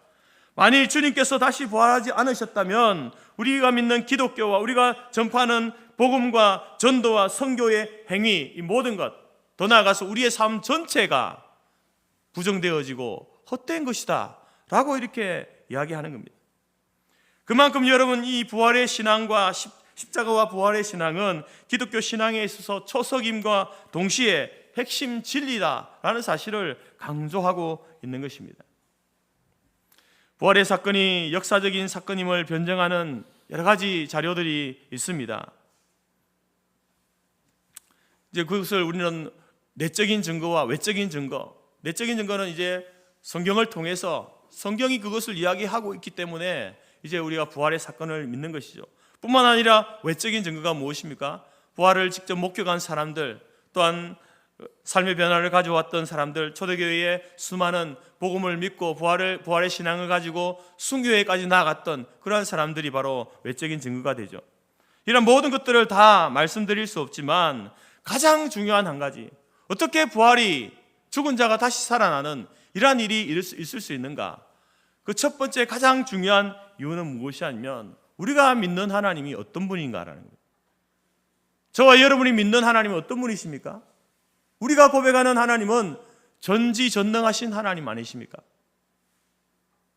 만일 주님께서 다시 부활하지 않으셨다면 우리가 믿는 기독교와 우리가 전파하는 복음과 전도와 선교의 행위, 이 모든 것, 더 나아가서 우리의 삶 전체가 부정되어지고 헛된 것이다 라고 이렇게 이야기하는 겁니다. 그만큼 여러분, 이 부활의 신앙과 십자가와 부활의 신앙은 기독교 신앙에 있어서 초석임과 동시에 핵심 진리다라는 사실을 강조하고 있는 것입니다. 부활의 사건이 역사적인 사건임을 변증하는 여러 가지 자료들이 있습니다. 이제 그것을 우리는 내적인 증거와 외적인 증거, 내적인 증거는 이제 성경을 통해서 성경이 그것을 이야기하고 있기 때문에 이제 우리가 부활의 사건을 믿는 것이죠. 뿐만 아니라 외적인 증거가 무엇입니까? 부활을 직접 목격한 사람들, 또한 삶의 변화를 가져왔던 사람들, 초대교회의 수많은 복음을 믿고 부활의 신앙을 가지고 순교회까지 나아갔던 그러한 사람들이 바로 외적인 증거가 되죠. 이런 모든 것들을 다 말씀드릴 수 없지만 가장 중요한 한 가지, 어떻게 부활이 죽은 자가 다시 살아나는 이러한 일이 있을 수 있는가? 그 첫 번째 가장 중요한 이유는 무엇이 아니면 우리가 믿는 하나님이 어떤 분인가라는 거예요. 저와 여러분이 믿는 하나님은 어떤 분이십니까? 우리가 고백하는 하나님은 전지전능하신 하나님 아니십니까?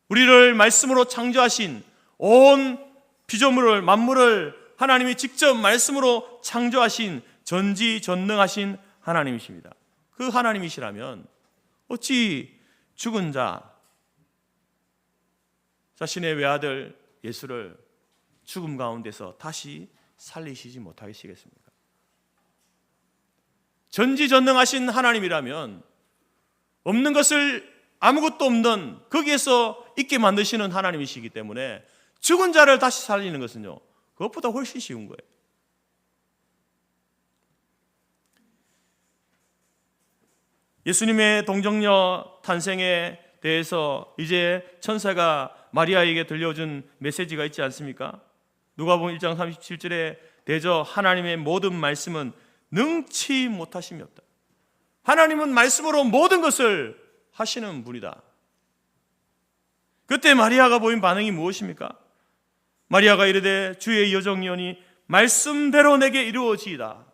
우리를 말씀으로 창조하신 온 피조물을, 만물을 하나님이 직접 말씀으로 창조하신 전지전능하신 하나님이십니다. 그 하나님이시라면 어찌 죽은 자신의 외아들 예수를 죽음 가운데서 다시 살리시지 못하시겠습니까? 전지전능하신 하나님이라면 없는 것을 아무것도 없는 거기에서 있게 만드시는 하나님이시기 때문에 죽은 자를 다시 살리는 것은요, 그것보다 훨씬 쉬운 거예요. 예수님의 동정녀 탄생에 대해서 이제 천사가 마리아에게 들려준 메시지가 있지 않습니까? 누가복음 1장 37절에 대저 하나님의 모든 말씀은 능치 못하심이 없다. 하나님은 말씀으로 모든 것을 하시는 분이다. 그때 마리아가 보인 반응이 무엇입니까? 마리아가 이르되 주의 여정이오니 말씀대로 내게 이루어지이다.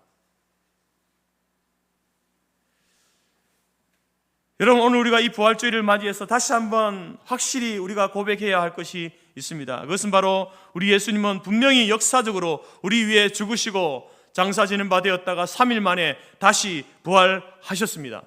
여러분, 오늘 우리가 이 부활주의를 맞이해서 다시 한번 확실히 우리가 고백해야 할 것이 있습니다. 그것은 바로 우리 예수님은 분명히 역사적으로 우리 위해 죽으시고 장사 지는 바 되었다가 3일 만에 다시 부활하셨습니다.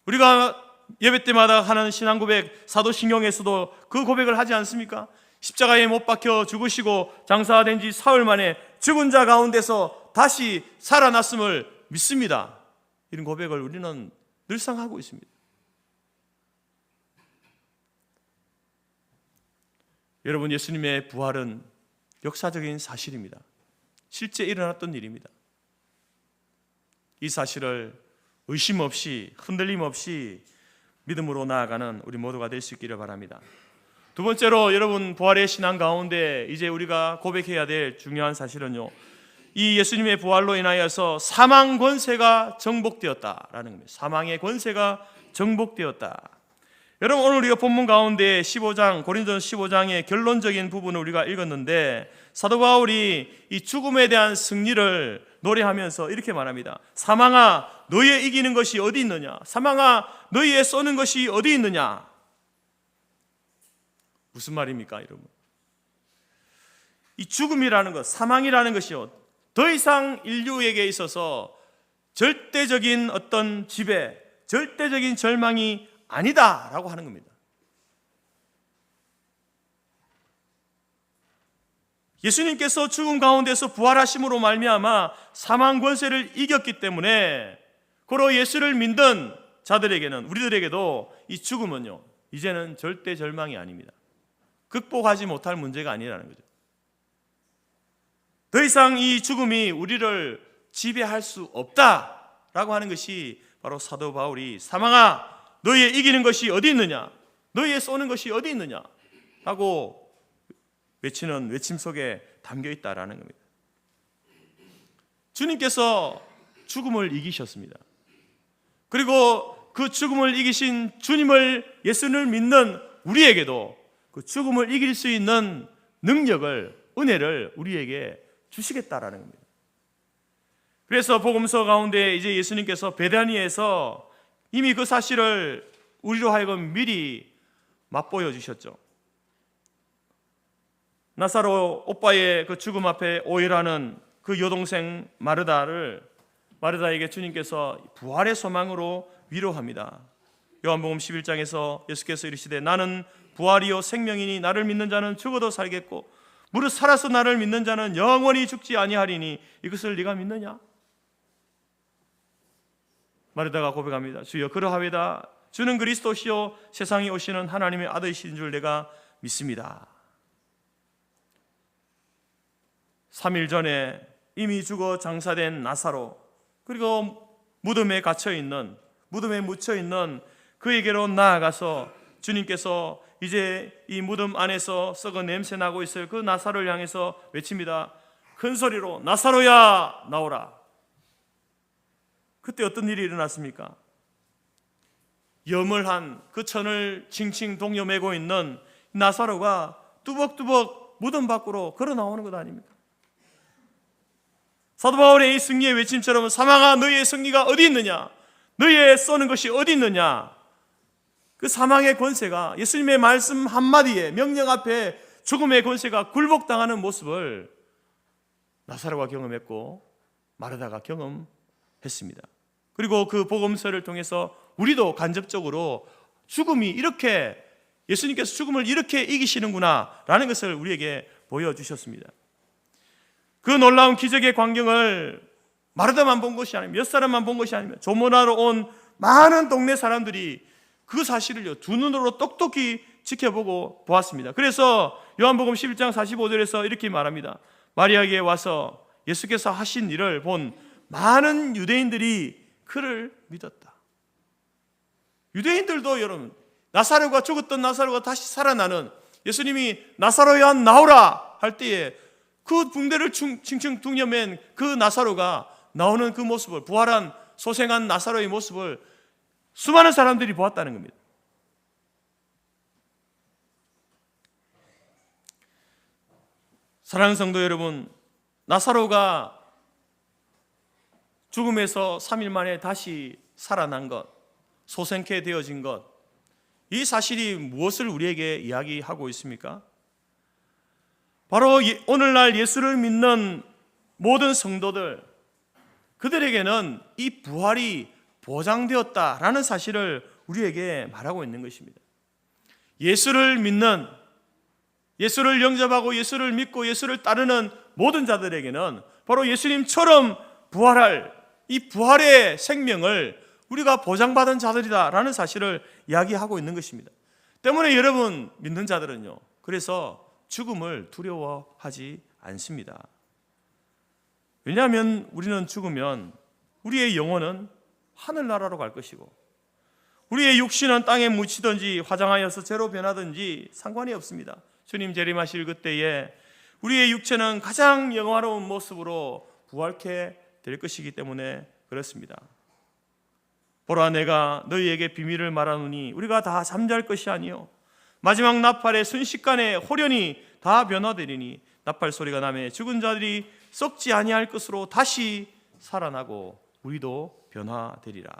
우리가 예배 때마다 하는 신앙 고백, 사도신경에서도 그 고백을 하지 않습니까? 십자가에 못 박혀 죽으시고 장사된 지 사흘 만에 죽은 자 가운데서 다시 살아났음을 믿습니다. 이런 고백을 우리는 늘상 하고 있습니다. 여러분, 예수님의 부활은 역사적인 사실입니다. 실제 일어났던 일입니다. 이 사실을 의심 없이, 흔들림 없이 믿음으로 나아가는 우리 모두가 될 수 있기를 바랍니다. 두 번째로, 여러분, 부활의 신앙 가운데 이제 우리가 고백해야 될 중요한 사실은요, 이 예수님의 부활로 인하여서 사망 권세가 정복되었다라는 겁니다. 사망의 권세가 정복되었다. 여러분, 오늘 우리가 본문 가운데 15장, 고린도전서 15장의 결론적인 부분을 우리가 읽었는데 사도 바울이 이 죽음에 대한 승리를 노래하면서 이렇게 말합니다. 사망아, 너희의 이기는 것이 어디 있느냐? 사망아, 너희의 쏘는 것이 어디 있느냐? 무슨 말입니까, 여러분? 이 죽음이라는 것, 사망이라는 것이요, 더 이상 인류에게 있어서 절대적인 어떤 지배, 절대적인 절망이 아니다라고 하는 겁니다. 예수님께서 죽음 가운데서 부활하심으로 말미암아 사망 권세를 이겼기 때문에 고로 예수를 믿는 자들에게는, 우리들에게도 이 죽음은요, 이제는 절대 절망이 아닙니다. 극복하지 못할 문제가 아니라는 거죠. 더 이상 이 죽음이 우리를 지배할 수 없다라고 하는 것이 바로 사도 바울이 사망아, 너희의 이기는 것이 어디 있느냐? 너희의 쏘는 것이 어디 있느냐? 하고 외치는 외침 속에 담겨 있다라는 겁니다. 주님께서 죽음을 이기셨습니다. 그리고 그 죽음을 이기신 주님을, 예수를 믿는 우리에게도 그 죽음을 이길 수 있는 능력을, 은혜를 우리에게 주시겠다라는 겁니다. 그래서 복음서 가운데 이제 예수님께서 베다니에서 이미 그 사실을 우리로 하여금 미리 맛보여 주셨죠. 나사로 오빠의 그 죽음 앞에 오열하는 그 여동생 마르다에게 주님께서 부활의 소망으로 위로합니다. 요한복음 11장에서 예수께서 이르시되 나는 부활이요 생명이니 나를 믿는 자는 죽어도 살겠고 무릇 살아서 나를 믿는 자는 영원히 죽지 아니하리니 이것을 네가 믿느냐? 마르다가 고백합니다. 주여 그러하외다. 주는 그리스도시요 세상에 오시는 하나님의 아들이신 줄 내가 믿습니다. 3일 전에 이미 죽어 장사된 나사로, 그리고 무덤에 갇혀있는, 무덤에 묻혀있는 그에게로 나아가서 주님께서 이제 이 무덤 안에서 썩은 냄새 나고 있을 그 나사로를 향해서 외칩니다. 큰 소리로 나사로야 나오라. 그때 어떤 일이 일어났습니까? 염을한 그 천을 칭칭 동여매고 있는 나사로가 뚜벅뚜벅 무덤 밖으로 걸어 나오는 것 아닙니까? 사도 바울의 이 승리의 외침처럼 사망아 너희의 승리가 어디 있느냐? 너희의 쏘는 것이 어디 있느냐? 그 사망의 권세가 예수님의 말씀 한마디에, 명령 앞에 죽음의 권세가 굴복당하는 모습을 나사로가 경험했고 마르다가 경험했습니다. 그리고 그 복음서를 통해서 우리도 간접적으로 죽음이 이렇게, 예수님께서 죽음을 이렇게 이기시는구나 라는 것을 우리에게 보여주셨습니다. 그 놀라운 기적의 광경을 마르다만 본 것이 아니며 몇 사람만 본 것이 아니며 조문하러 온 많은 동네 사람들이 그 사실을 두 눈으로 똑똑히 지켜보고 보았습니다. 그래서 요한복음 11장 45절에서 이렇게 말합니다. 마리아에게 와서 예수께서 하신 일을 본 많은 유대인들이 그를 믿었다. 유대인들도 여러분, 나사로가, 죽었던 나사로가 다시 살아나는, 예수님이 나사로야 나오라 할 때에 그 붕대를 칭칭 둥여맨 그 나사로가 나오는 그 모습을, 부활한 소생한 나사로의 모습을 수많은 사람들이 보았다는 겁니다. 사랑하는 성도 여러분, 나사로가 죽음에서 3일 만에 다시 살아난 것, 소생케 되어진 것, 이 사실이 무엇을 우리에게 이야기하고 있습니까? 바로 오늘날 예수를 믿는 모든 성도들, 그들에게는 이 부활이 보장되었다라는 사실을 우리에게 말하고 있는 것입니다. 예수를 믿는, 예수를 영접하고 예수를 믿고 예수를 따르는 모든 자들에게는 바로 예수님처럼 부활할 이 부활의 생명을 우리가 보장받은 자들이다라는 사실을 이야기하고 있는 것입니다. 때문에 여러분 믿는 자들은요, 그래서 죽음을 두려워하지 않습니다. 왜냐하면 우리는 죽으면 우리의 영혼은 하늘나라로 갈 것이고 우리의 육신은 땅에 묻히든지 화장하여서 재로 변하든지 상관이 없습니다. 주님 재림하실 그때에 우리의 육체는 가장 영화로운 모습으로 부활케 될 것이기 때문에 그렇습니다. 보라 내가 너희에게 비밀을 말하노니 우리가 다 잠잘 것이 아니요 마지막 나팔의 순식간에 호련히 다 변화되리니 나팔 소리가 나매 죽은 자들이 썩지 아니할 것으로 다시 살아나고 우리도 변화되리라.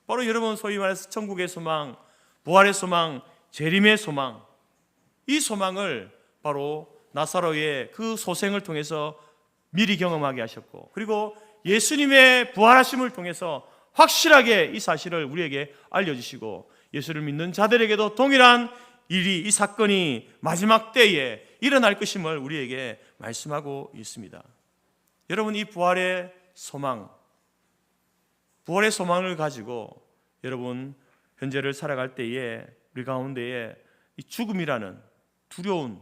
바로 여러분 소위 말해서 천국의 소망, 부활의 소망, 재림의 소망, 이 소망을 바로 나사로의 그 소생을 통해서 미리 경험하게 하셨고, 그리고 예수님의 부활하심을 통해서 확실하게 이 사실을 우리에게 알려주시고, 예수를 믿는 자들에게도 동일한 일이, 이 사건이 마지막 때에 일어날 것임을 우리에게 말씀하고 있습니다. 여러분, 이 부활의 소망, 부활의 소망을 가지고 여러분 현재를 살아갈 때에 우리 가운데에 이 죽음이라는 두려운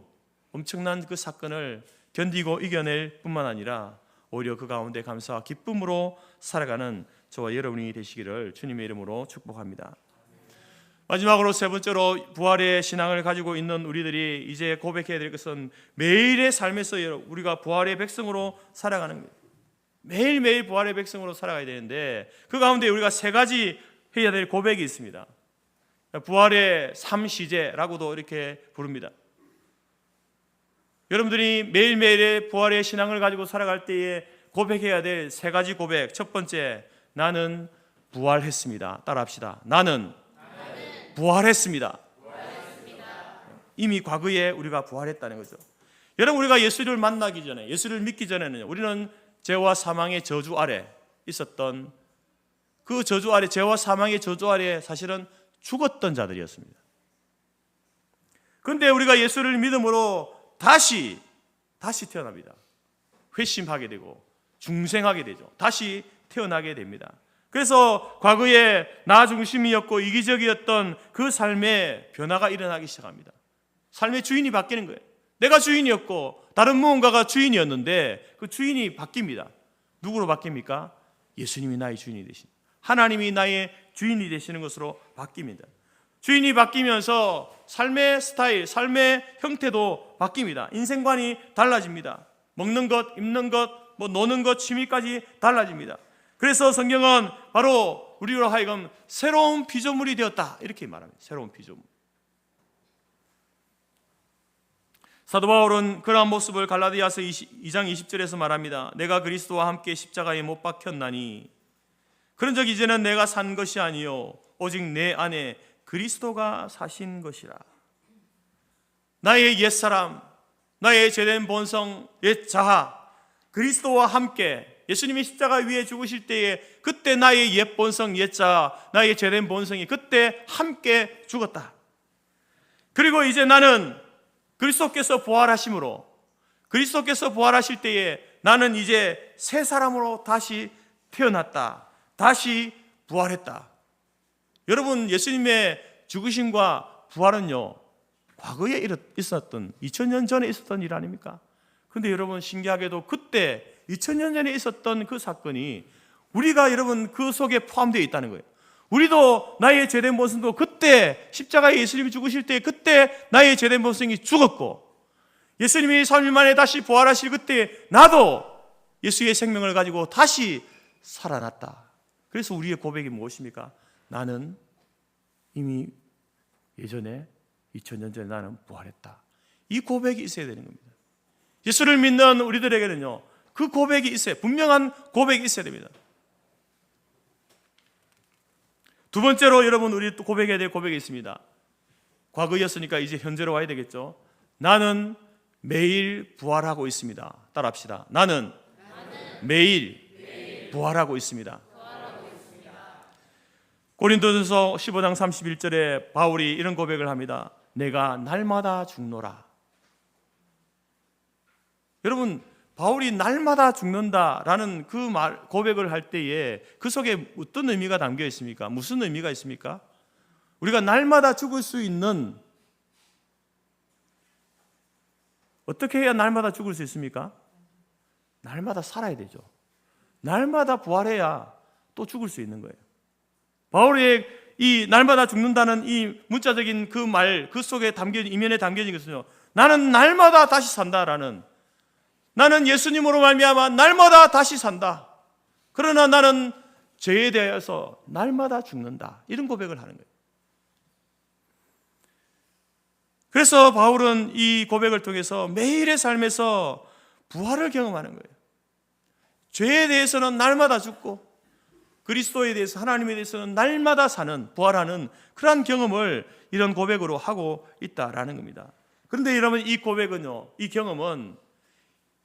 엄청난 그 사건을 견디고 이겨낼 뿐만 아니라 오히려 그 가운데 감사와 기쁨으로 살아가는 저와 여러분이 되시기를 주님의 이름으로 축복합니다. 마지막으로 세 번째로 부활의 신앙을 가지고 있는 우리들이 이제 고백해야 될 것은 매일의 삶에서 우리가 부활의 백성으로 살아가는 겁니다. 매일매일 부활의 백성으로 살아가야 되는데 그 가운데 우리가 세 가지 해야 될 고백이 있습니다. 부활의 삼시제라고도 이렇게 부릅니다. 여러분들이 매일매일의 부활의 신앙을 가지고 살아갈 때에 고백해야 될 세 가지 고백. 첫 번째, 나는 부활했습니다. 따라합시다. 나는 부활했습니다. 이미 과거에 우리가 부활했다는 거죠. 여러분, 우리가 예수를 만나기 전에, 예수를 믿기 전에는 우리는 죄와 사망의 저주 아래 있었던, 그 저주 아래, 죄와 사망의 저주 아래 사실은 죽었던 자들이었습니다. 근데 우리가 예수를 믿음으로 다시 태어납니다. 회심하게 되고 중생하게 되죠. 다시 태어나게 됩니다. 그래서 과거에 나 중심이었고 이기적이었던 그 삶의 변화가 일어나기 시작합니다. 삶의 주인이 바뀌는 거예요. 내가 주인이었고 다른 무언가가 주인이었는데 그 주인이 바뀝니다. 누구로 바뀝니까? 예수님이 나의 주인이 되신, 하나님이 나의 주인이 되시는 것으로 바뀝니다. 주인이 바뀌면서 삶의 스타일, 삶의 형태도 바뀝니다. 인생관이 달라집니다. 먹는 것, 입는 것, 노는 것, 취미까지 달라집니다. 그래서 성경은 바로 우리로 하여금 새로운 피조물이 되었다 이렇게 말합니다. 새로운 피조물. 사도 바울은 그러한 모습을 갈라디아서 2장 20절에서 말합니다. 내가 그리스도와 함께 십자가에 못 박혔나니 그런즉 이제는 내가 산 것이 아니요 오직 내 안에 그리스도가 사신 것이라. 나의 옛사람, 나의 죄된 본성, 옛 자아, 그리스도와 함께 예수님이 십자가 위에 죽으실 때에 그때 나의 옛 본성, 옛 자아, 나의 죄된 본성이 그때 함께 죽었다. 그리고 이제 나는 그리스도께서 부활하심으로, 그리스도께서 부활하실 때에 나는 이제 새 사람으로 다시 태어났다. 다시 부활했다. 여러분, 예수님의 죽으심과 부활은요, 과거에 있었던 2000년 전에 있었던 일 아닙니까? 근데 여러분, 신기하게도 그때 2000년 전에 있었던 그 사건이 우리가 여러분 그 속에 포함되어 있다는 거예요. 우리도 나의 죄된 본성도 그때 십자가에 예수님이 죽으실 때 그때 나의 죄된 본성이 죽었고, 예수님이 3일 만에 다시 부활하실 그때 나도 예수의 생명을 가지고 다시 살아났다. 그래서 우리의 고백이 무엇입니까? 나는 이미 예전에 2000년 전에 나는 부활했다. 이 고백이 있어야 되는 겁니다. 예수를 믿는 우리들에게는요, 그 고백이 있어요. 분명한 고백이 있어야 됩니다. 두 번째로 여러분, 우리 또 고백해야 될 고백이 있습니다. 과거였으니까 이제 현재로 와야 되겠죠. 나는 매일 부활하고 있습니다. 따라합시다. 나는 매일 부활하고 있습니다. 고린도전서 15장 31절에 바울이 이런 고백을 합니다. 내가 날마다 죽노라. 여러분, 바울이 날마다 죽는다라는 그 고백을 할 때에 그 속에 어떤 의미가 담겨 있습니까? 무슨 의미가 있습니까? 우리가 날마다 죽을 수 있는, 어떻게 해야 날마다 죽을 수 있습니까? 날마다 살아야 되죠. 날마다 부활해야 또 죽을 수 있는 거예요. 바울의 이 날마다 죽는다는 이 문자적인 그 말, 그 속에 담겨진, 이면에 담겨진 것은요, 나는 날마다 다시 산다라는, 나는 예수님으로 말미암아 날마다 다시 산다. 그러나 나는 죄에 대해서 날마다 죽는다. 이런 고백을 하는 거예요. 그래서 바울은 이 고백을 통해서 매일의 삶에서 부활을 경험하는 거예요. 죄에 대해서는 날마다 죽고 그리스도에 대해서, 하나님에 대해서는 날마다 사는, 부활하는 그러한 경험을 이런 고백으로 하고 있다라는 겁니다. 그런데 여러분, 이 고백은요, 이 경험은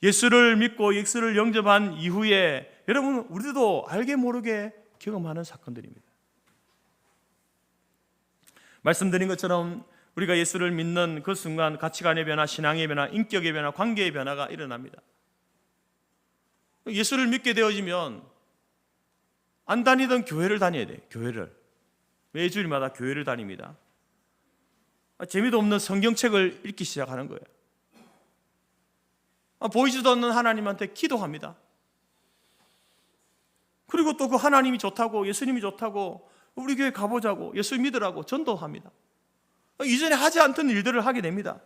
예수를 믿고 예수를 영접한 이후에 여러분, 우리도 알게 모르게 경험하는 사건들입니다. 말씀드린 것처럼 우리가 예수를 믿는 그 순간 가치관의 변화, 신앙의 변화, 인격의 변화, 관계의 변화가 일어납니다. 예수를 믿게 되어지면 안 다니던 교회를 다녀야 돼요. 교회를. 매주일마다 교회를 다닙니다. 재미도 없는 성경책을 읽기 시작하는 거예요. 보이지도 않는 하나님한테 기도합니다. 그리고 또 그 하나님이 좋다고, 예수님이 좋다고, 우리 교회 가보자고, 예수 믿으라고 전도합니다. 이전에 하지 않던 일들을 하게 됩니다.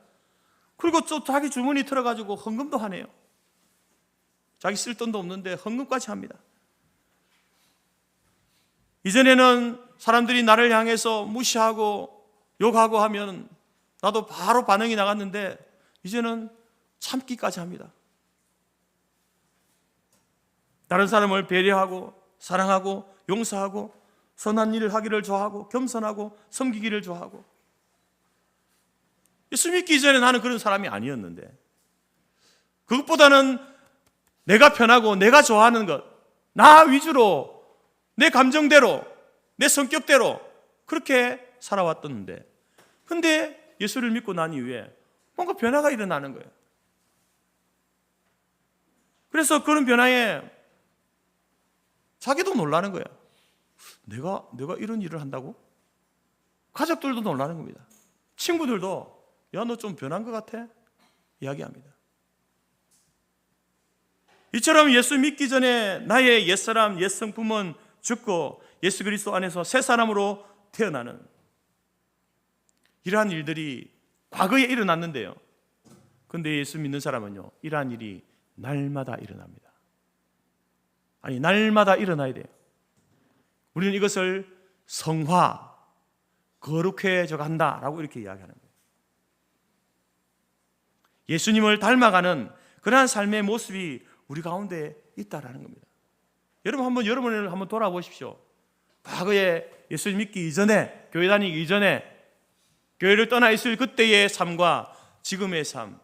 그리고 또 자기 주머니 틀어가지고 헌금도 하네요. 자기 쓸 돈도 없는데 헌금까지 합니다. 이전에는 사람들이 나를 향해서 무시하고 욕하고 하면 나도 바로 반응이 나갔는데 이제는 참기까지 합니다. 다른 사람을 배려하고 사랑하고 용서하고 선한 일을 하기를 좋아하고 겸손하고 섬기기를 좋아하고. 예수 믿기 전에 나는 그런 사람이 아니었는데, 그것보다는 내가 편하고 내가 좋아하는 것, 나 위주로 내 감정대로 내 성격대로 그렇게 살아왔던데, 근데 예수를 믿고 난 이후에 뭔가 변화가 일어나는 거예요. 그래서 그런 변화에 자기도 놀라는 거야. 내가 이런 일을 한다고? 가족들도 놀라는 겁니다. 친구들도 야, 너 좀 변한 것 같아? 이야기합니다. 이처럼 예수 믿기 전에 나의 옛사람, 옛성품은 죽고 예수 그리스도 안에서 새 사람으로 태어나는 이러한 일들이 과거에 일어났는데요. 그런데 예수 믿는 사람은요, 이러한 일이 날마다 일어납니다. 아니, 날마다 일어나야 돼요. 우리는 이것을 성화, 거룩해져 간다라고 이렇게 이야기하는 거예요. 예수님을 닮아가는 그러한 삶의 모습이 우리 가운데 있다라는 겁니다. 여러분을 한번 돌아보십시오. 과거에 예수를 믿기 이전에, 교회 다니기 이전에, 교회를 떠나 있을 그때의 삶과 지금의 삶,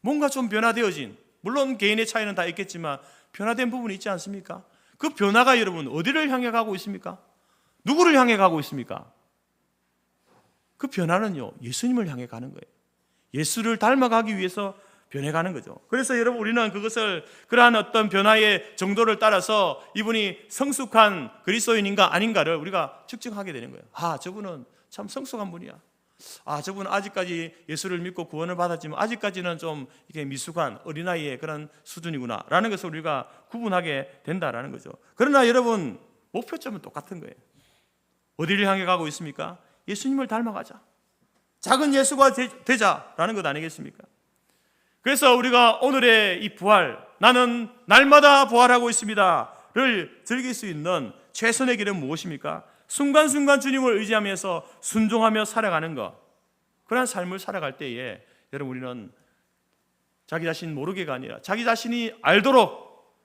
뭔가 좀 변화되어진, 물론 개인의 차이는 다 있겠지만 변화된 부분이 있지 않습니까? 그 변화가 여러분 어디를 향해 가고 있습니까? 누구를 향해 가고 있습니까? 그 변화는요, 예수님을 향해 가는 거예요. 예수를 닮아가기 위해서 변해가는 거죠. 그래서 여러분, 우리는 그것을, 그러한 어떤 변화의 정도를 따라서 이분이 성숙한 그리스도인인가 아닌가를 우리가 측정하게 되는 거예요. 아, 저분은 참 성숙한 분이야. 아, 저분은 아직까지 예수를 믿고 구원을 받았지만 아직까지는 좀 이렇게 미숙한 어린아이의 그런 수준이구나 라는 것을 우리가 구분하게 된다라는 거죠. 그러나 여러분, 목표점은 똑같은 거예요. 어디를 향해 가고 있습니까? 예수님을 닮아가자, 작은 예수가 되자라는 것 아니겠습니까? 그래서 우리가 오늘의 이 부활, 나는 날마다 부활하고 있습니다를 즐길 수 있는 최선의 길은 무엇입니까? 순간순간 주님을 의지하면서 순종하며 살아가는 것. 그런 삶을 살아갈 때에 여러분, 우리는 자기 자신 모르게가 아니라 자기 자신이 알도록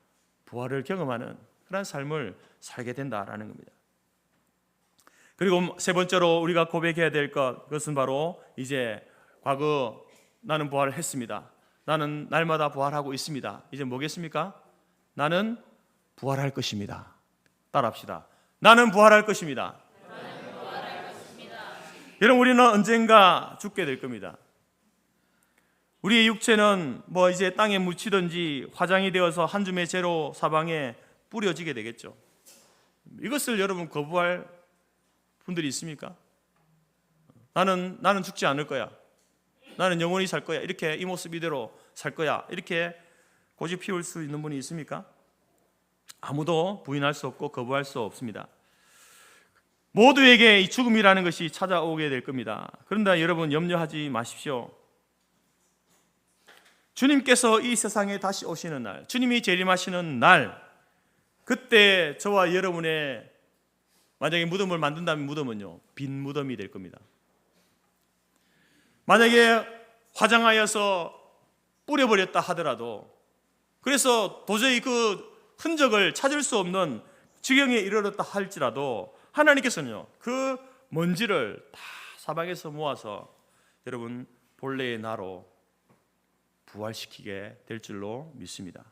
부활을 경험하는 그런 삶을 살게 된다라는 겁니다. 그리고 세 번째로 우리가 고백해야 될 것, 그것은 바로 이제 과거 나는 부활을 했습니다. 나는 날마다 부활하고 있습니다. 이제 뭐겠습니까? 나는 부활할 것입니다. 따라합시다. 나는 부활할 것입니다. 여러분, 우리는 언젠가 죽게 될 겁니다. 우리의 육체는 뭐 이제 땅에 묻히든지 화장이 되어서 한 줌의 재로 사방에 뿌려지게 되겠죠. 이것을 여러분 거부할 분들이 있습니까? 나는 죽지 않을 거야. 나는 영원히 살 거야. 이렇게 이 모습 이대로 살 거야. 이렇게 고집 피울 수 있는 분이 있습니까? 아무도 부인할 수 없고 거부할 수 없습니다. 모두에게 이 죽음이라는 것이 찾아오게 될 겁니다. 그런데 여러분, 염려하지 마십시오. 주님께서 이 세상에 다시 오시는 날, 주님이 재림하시는 날, 그때 저와 여러분의 만약에 무덤을 만든다면 무덤은요, 빈 무덤이 될 겁니다. 만약에 화장하여서 뿌려버렸다 하더라도, 그래서 도저히 그 흔적을 찾을 수 없는 지경에 이르렀다 할지라도 하나님께서는요, 그 먼지를 다 사방에서 모아서 여러분 본래의 나로 부활시키게 될 줄로 믿습니다.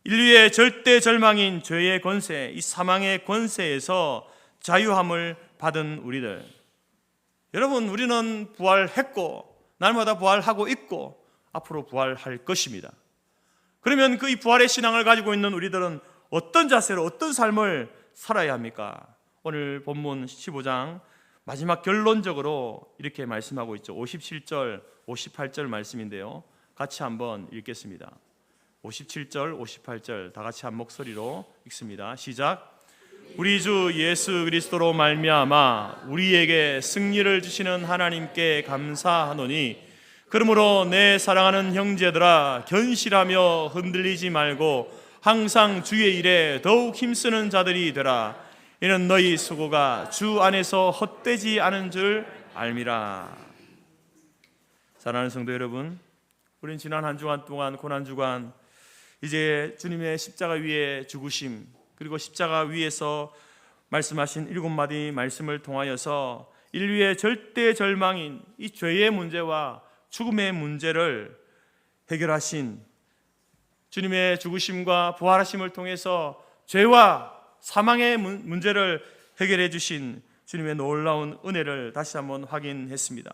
인류의 절대 절망인 죄의 권세, 이 사망의 권세에서 자유함을 받은 우리들, 여러분, 우리는 부활했고 날마다 부활하고 있고 앞으로 부활할 것입니다. 그러면 그 이 부활의 신앙을 가지고 있는 우리들은 어떤 자세로, 어떤 삶을 살아야 합니까? 오늘 본문 15장 마지막 결론적으로 이렇게 말씀하고 있죠. 57절, 58절 말씀인데요, 같이 한번 읽겠습니다. 57절, 58절 다 같이 한 목소리로 읽습니다. 시작. 우리 주 예수 그리스도로 말미암아 우리에게 승리를 주시는 하나님께 감사하노니, 그러므로 내 사랑하는 형제들아, 견실하며 흔들리지 말고 항상 주의 일에 더욱 힘쓰는 자들이 되라. 이는 너희 수고가 주 안에서 헛되지 않은 줄 알미라. 사랑하는 성도 여러분, 우린 지난 한 주간 동안, 고난주간, 이제 주님의 십자가 위에 죽으심, 그리고 십자가 위에서 말씀하신 7마디 말씀을 통하여서 인류의 절대 절망인 이 죄의 문제와 죽음의 문제를 해결하신 주님의 죽으심과 부활하심을 통해서 죄와 사망의 문제를 해결해 주신 주님의 놀라운 은혜를 다시 한번 확인했습니다.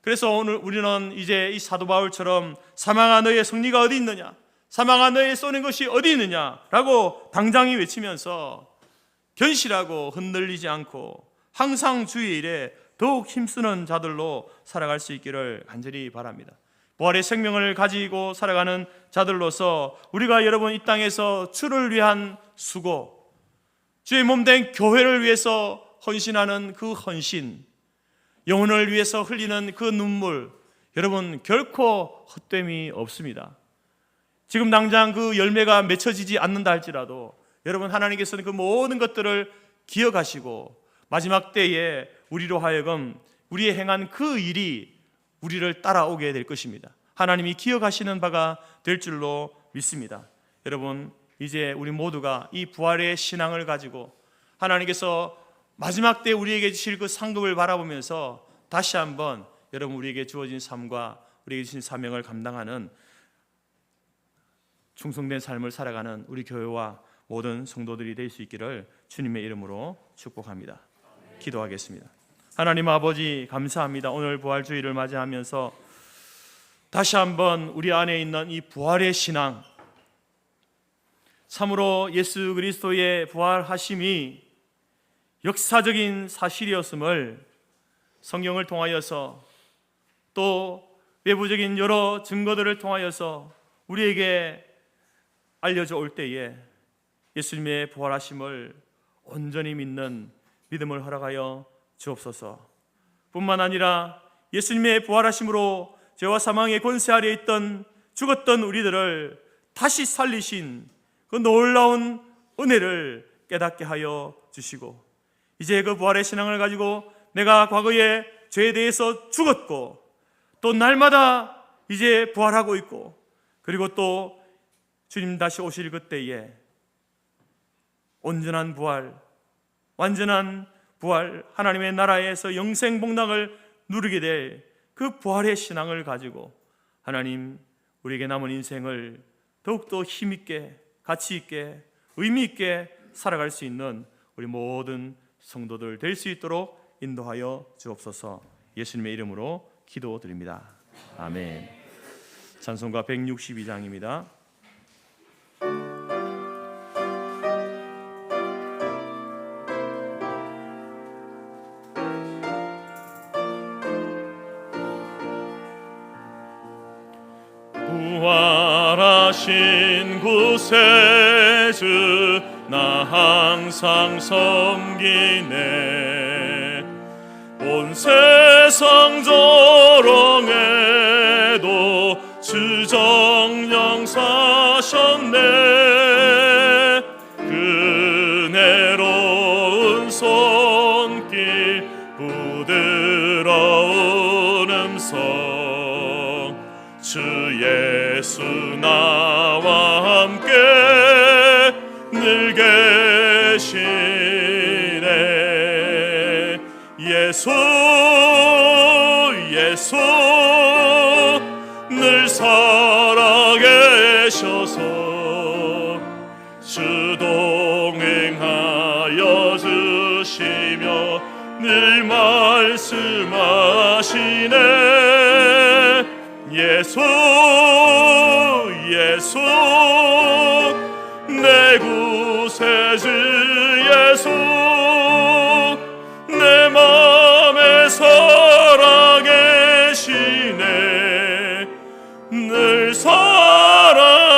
그래서 오늘 우리는 이제 이 사도 바울처럼 사망아 너의 승리가 어디 있느냐, 사망아 너의 쏘는 것이 어디 있느냐라고 당장히 외치면서 견실하고 흔들리지 않고 항상 주의 일에 더욱 힘쓰는 자들로 살아갈 수 있기를 간절히 바랍니다. 부활의 생명을 가지고 살아가는 자들로서 우리가 여러분 이 땅에서 주를 위한 수고, 주의 몸된 교회를 위해서 헌신하는 그 헌신, 영혼을 위해서 흘리는 그 눈물, 여러분 결코 헛됨이 없습니다. 지금 당장 그 열매가 맺혀지지 않는다 할지라도 여러분 하나님께서는 그 모든 것들을 기억하시고 마지막 때에 우리로 하여금 우리의 행한 그 일이 우리를 따라오게 될 것입니다. 하나님이 기억하시는 바가 될 줄로 믿습니다. 여러분 이제 우리 모두가 이 부활의 신앙을 가지고 하나님께서 마지막 때 우리에게 주실 그 상급을 바라보면서 다시 한번 여러분 우리에게 주어진 삶과 우리에게 주신 사명을 감당하는 충성된 삶을 살아가는 우리 교회와 모든 성도들이 될 수 있기를 주님의 이름으로 축복합니다. 기도하겠습니다. 하나님 아버지 감사합니다. 오늘 부활주의를 맞이하면서 다시 한번 우리 안에 있는 이 부활의 신앙, 참으로 예수 그리스도의 부활하심이 역사적인 사실이었음을 성경을 통하여서 또 외부적인 여러 증거들을 통하여서 우리에게 알려져 올 때에 예수님의 부활하심을 온전히 믿는 믿음을 허락하여 주옵소서. 뿐만 아니라 예수님의 부활하심으로 죄와 사망의 권세 아래에 있던 죽었던 우리들을 다시 살리신 그 놀라운 은혜를 깨닫게 하여 주시고, 이제 그 부활의 신앙을 가지고 내가 과거에 죄에 대해서 죽었고 또 날마다 이제 부활하고 있고, 그리고 또 주님 다시 오실 그때에 온전한 부활, 완전한 부활, 하나님의 나라에서 영생 복락을 누리게 될 그 부활의 신앙을 가지고 하나님 우리에게 남은 인생을 더욱더 힘있게, 가치있게, 의미있게 살아갈 수 있는 우리 모든 성도들 될 수 있도록 인도하여 주옵소서. 예수님의 이름으로 기도드립니다. 아멘. 찬송가 162장입니다. 부활하신 구세주 나 항상 섬기네. 온 세상 조롱에도 주 정령 사셨네. 그네로운 손길 부드러운 음성 주 예수 나와 함께 늘 계시네. 예수 예수 늘 살아계셔서 주 동행하여 주시며 늘 말씀하시네. 예수 예수 내 구세주 예수 내 맘에 살아계시네. 늘 살아계시네.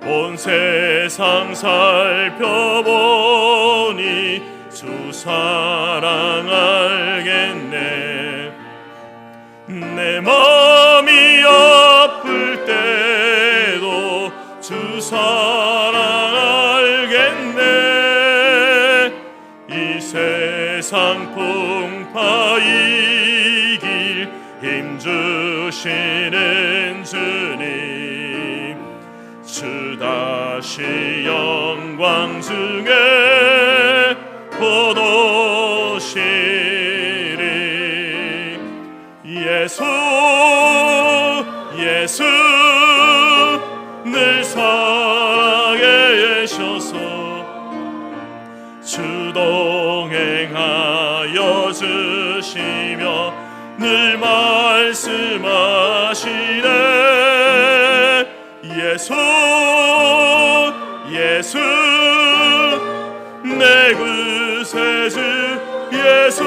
온 세상 살펴보니 주 사랑 알겠네. 내 마음이 아플 때도 주 사랑 알겠네. 이 세상 풍파 이길 힘주시는 주님 주 다시 영광 중에 곧 오시리. 예수 예수 늘 살아계셔서 주 동행하여 주시며 늘 말씀하시네. 예수 예수 내 구세주 예수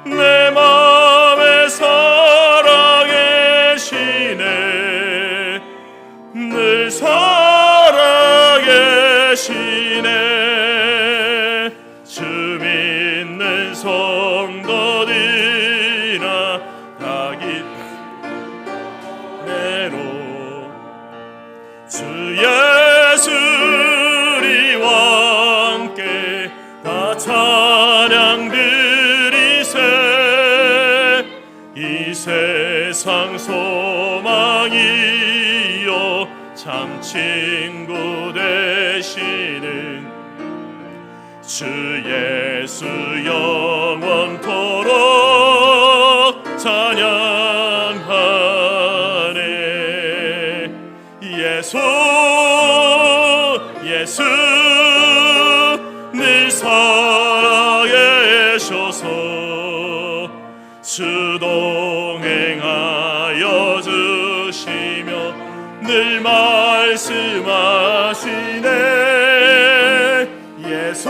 내 맘에 살아계시네. 늘 살아계시네. 주 믿는 성도들아 다 기대로 주 예수리와 함께 다 찬양 드리세. 이 세상 소망이요 참 친구 되시는 주 예수 영원토록 찬양하네. 예수 예수 늘 살아계셔서 주 동행하여 주시며 늘 말씀하시네. 예수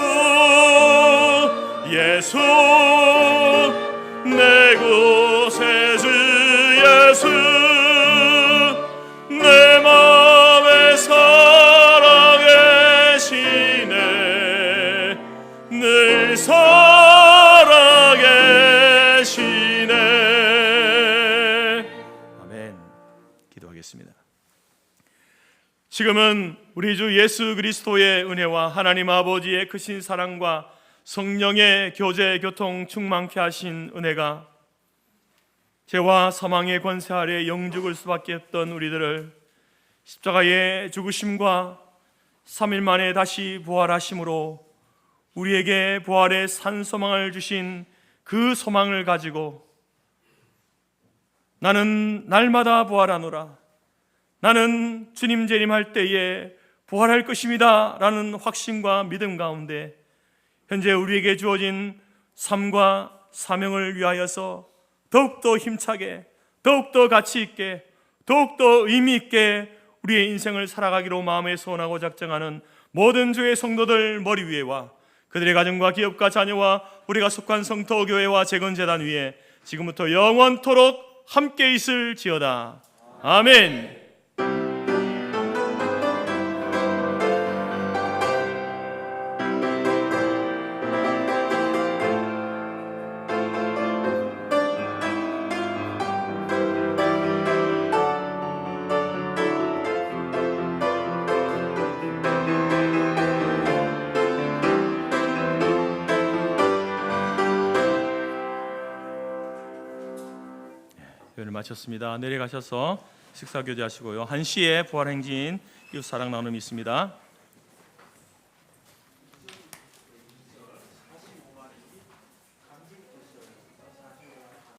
예수 내 구세주 예수 내 맘에 살아계시네. 늘 살아계시네. 아멘. 기도하겠습니다. 지금은 우리 주 예수 그리스도의 은혜와 하나님 아버지의 크신 사랑과 성령의 교제 교통 충만케 하신 은혜가 죄와 사망의 권세 아래 영죽을 수밖에 없던 우리들을 십자가의 죽으심과 3일 만에 다시 부활하심으로 우리에게 부활의 산 소망을 주신 그 소망을 가지고 나는 날마다 부활하노라, 나는 주님 재림할 때에 부활할 것입니다 라는 확신과 믿음 가운데 현재 우리에게 주어진 삶과 사명을 위하여서 더욱더 힘차게, 더욱더 가치 있게, 더욱더 의미 있게 우리의 인생을 살아가기로 마음에 소원하고 작정하는 모든 주의 성도들 머리 위에와 그들의 가정과 기업과 자녀와 우리가 속한 성도교회와 재건재단 위에 지금부터 영원토록 함께 있을지어다. 아멘. 예배를 마쳤습니다. 내려가셔서 식사 교제하시고요. 1시에 부활행진 이웃사랑 나눔이 있습니다.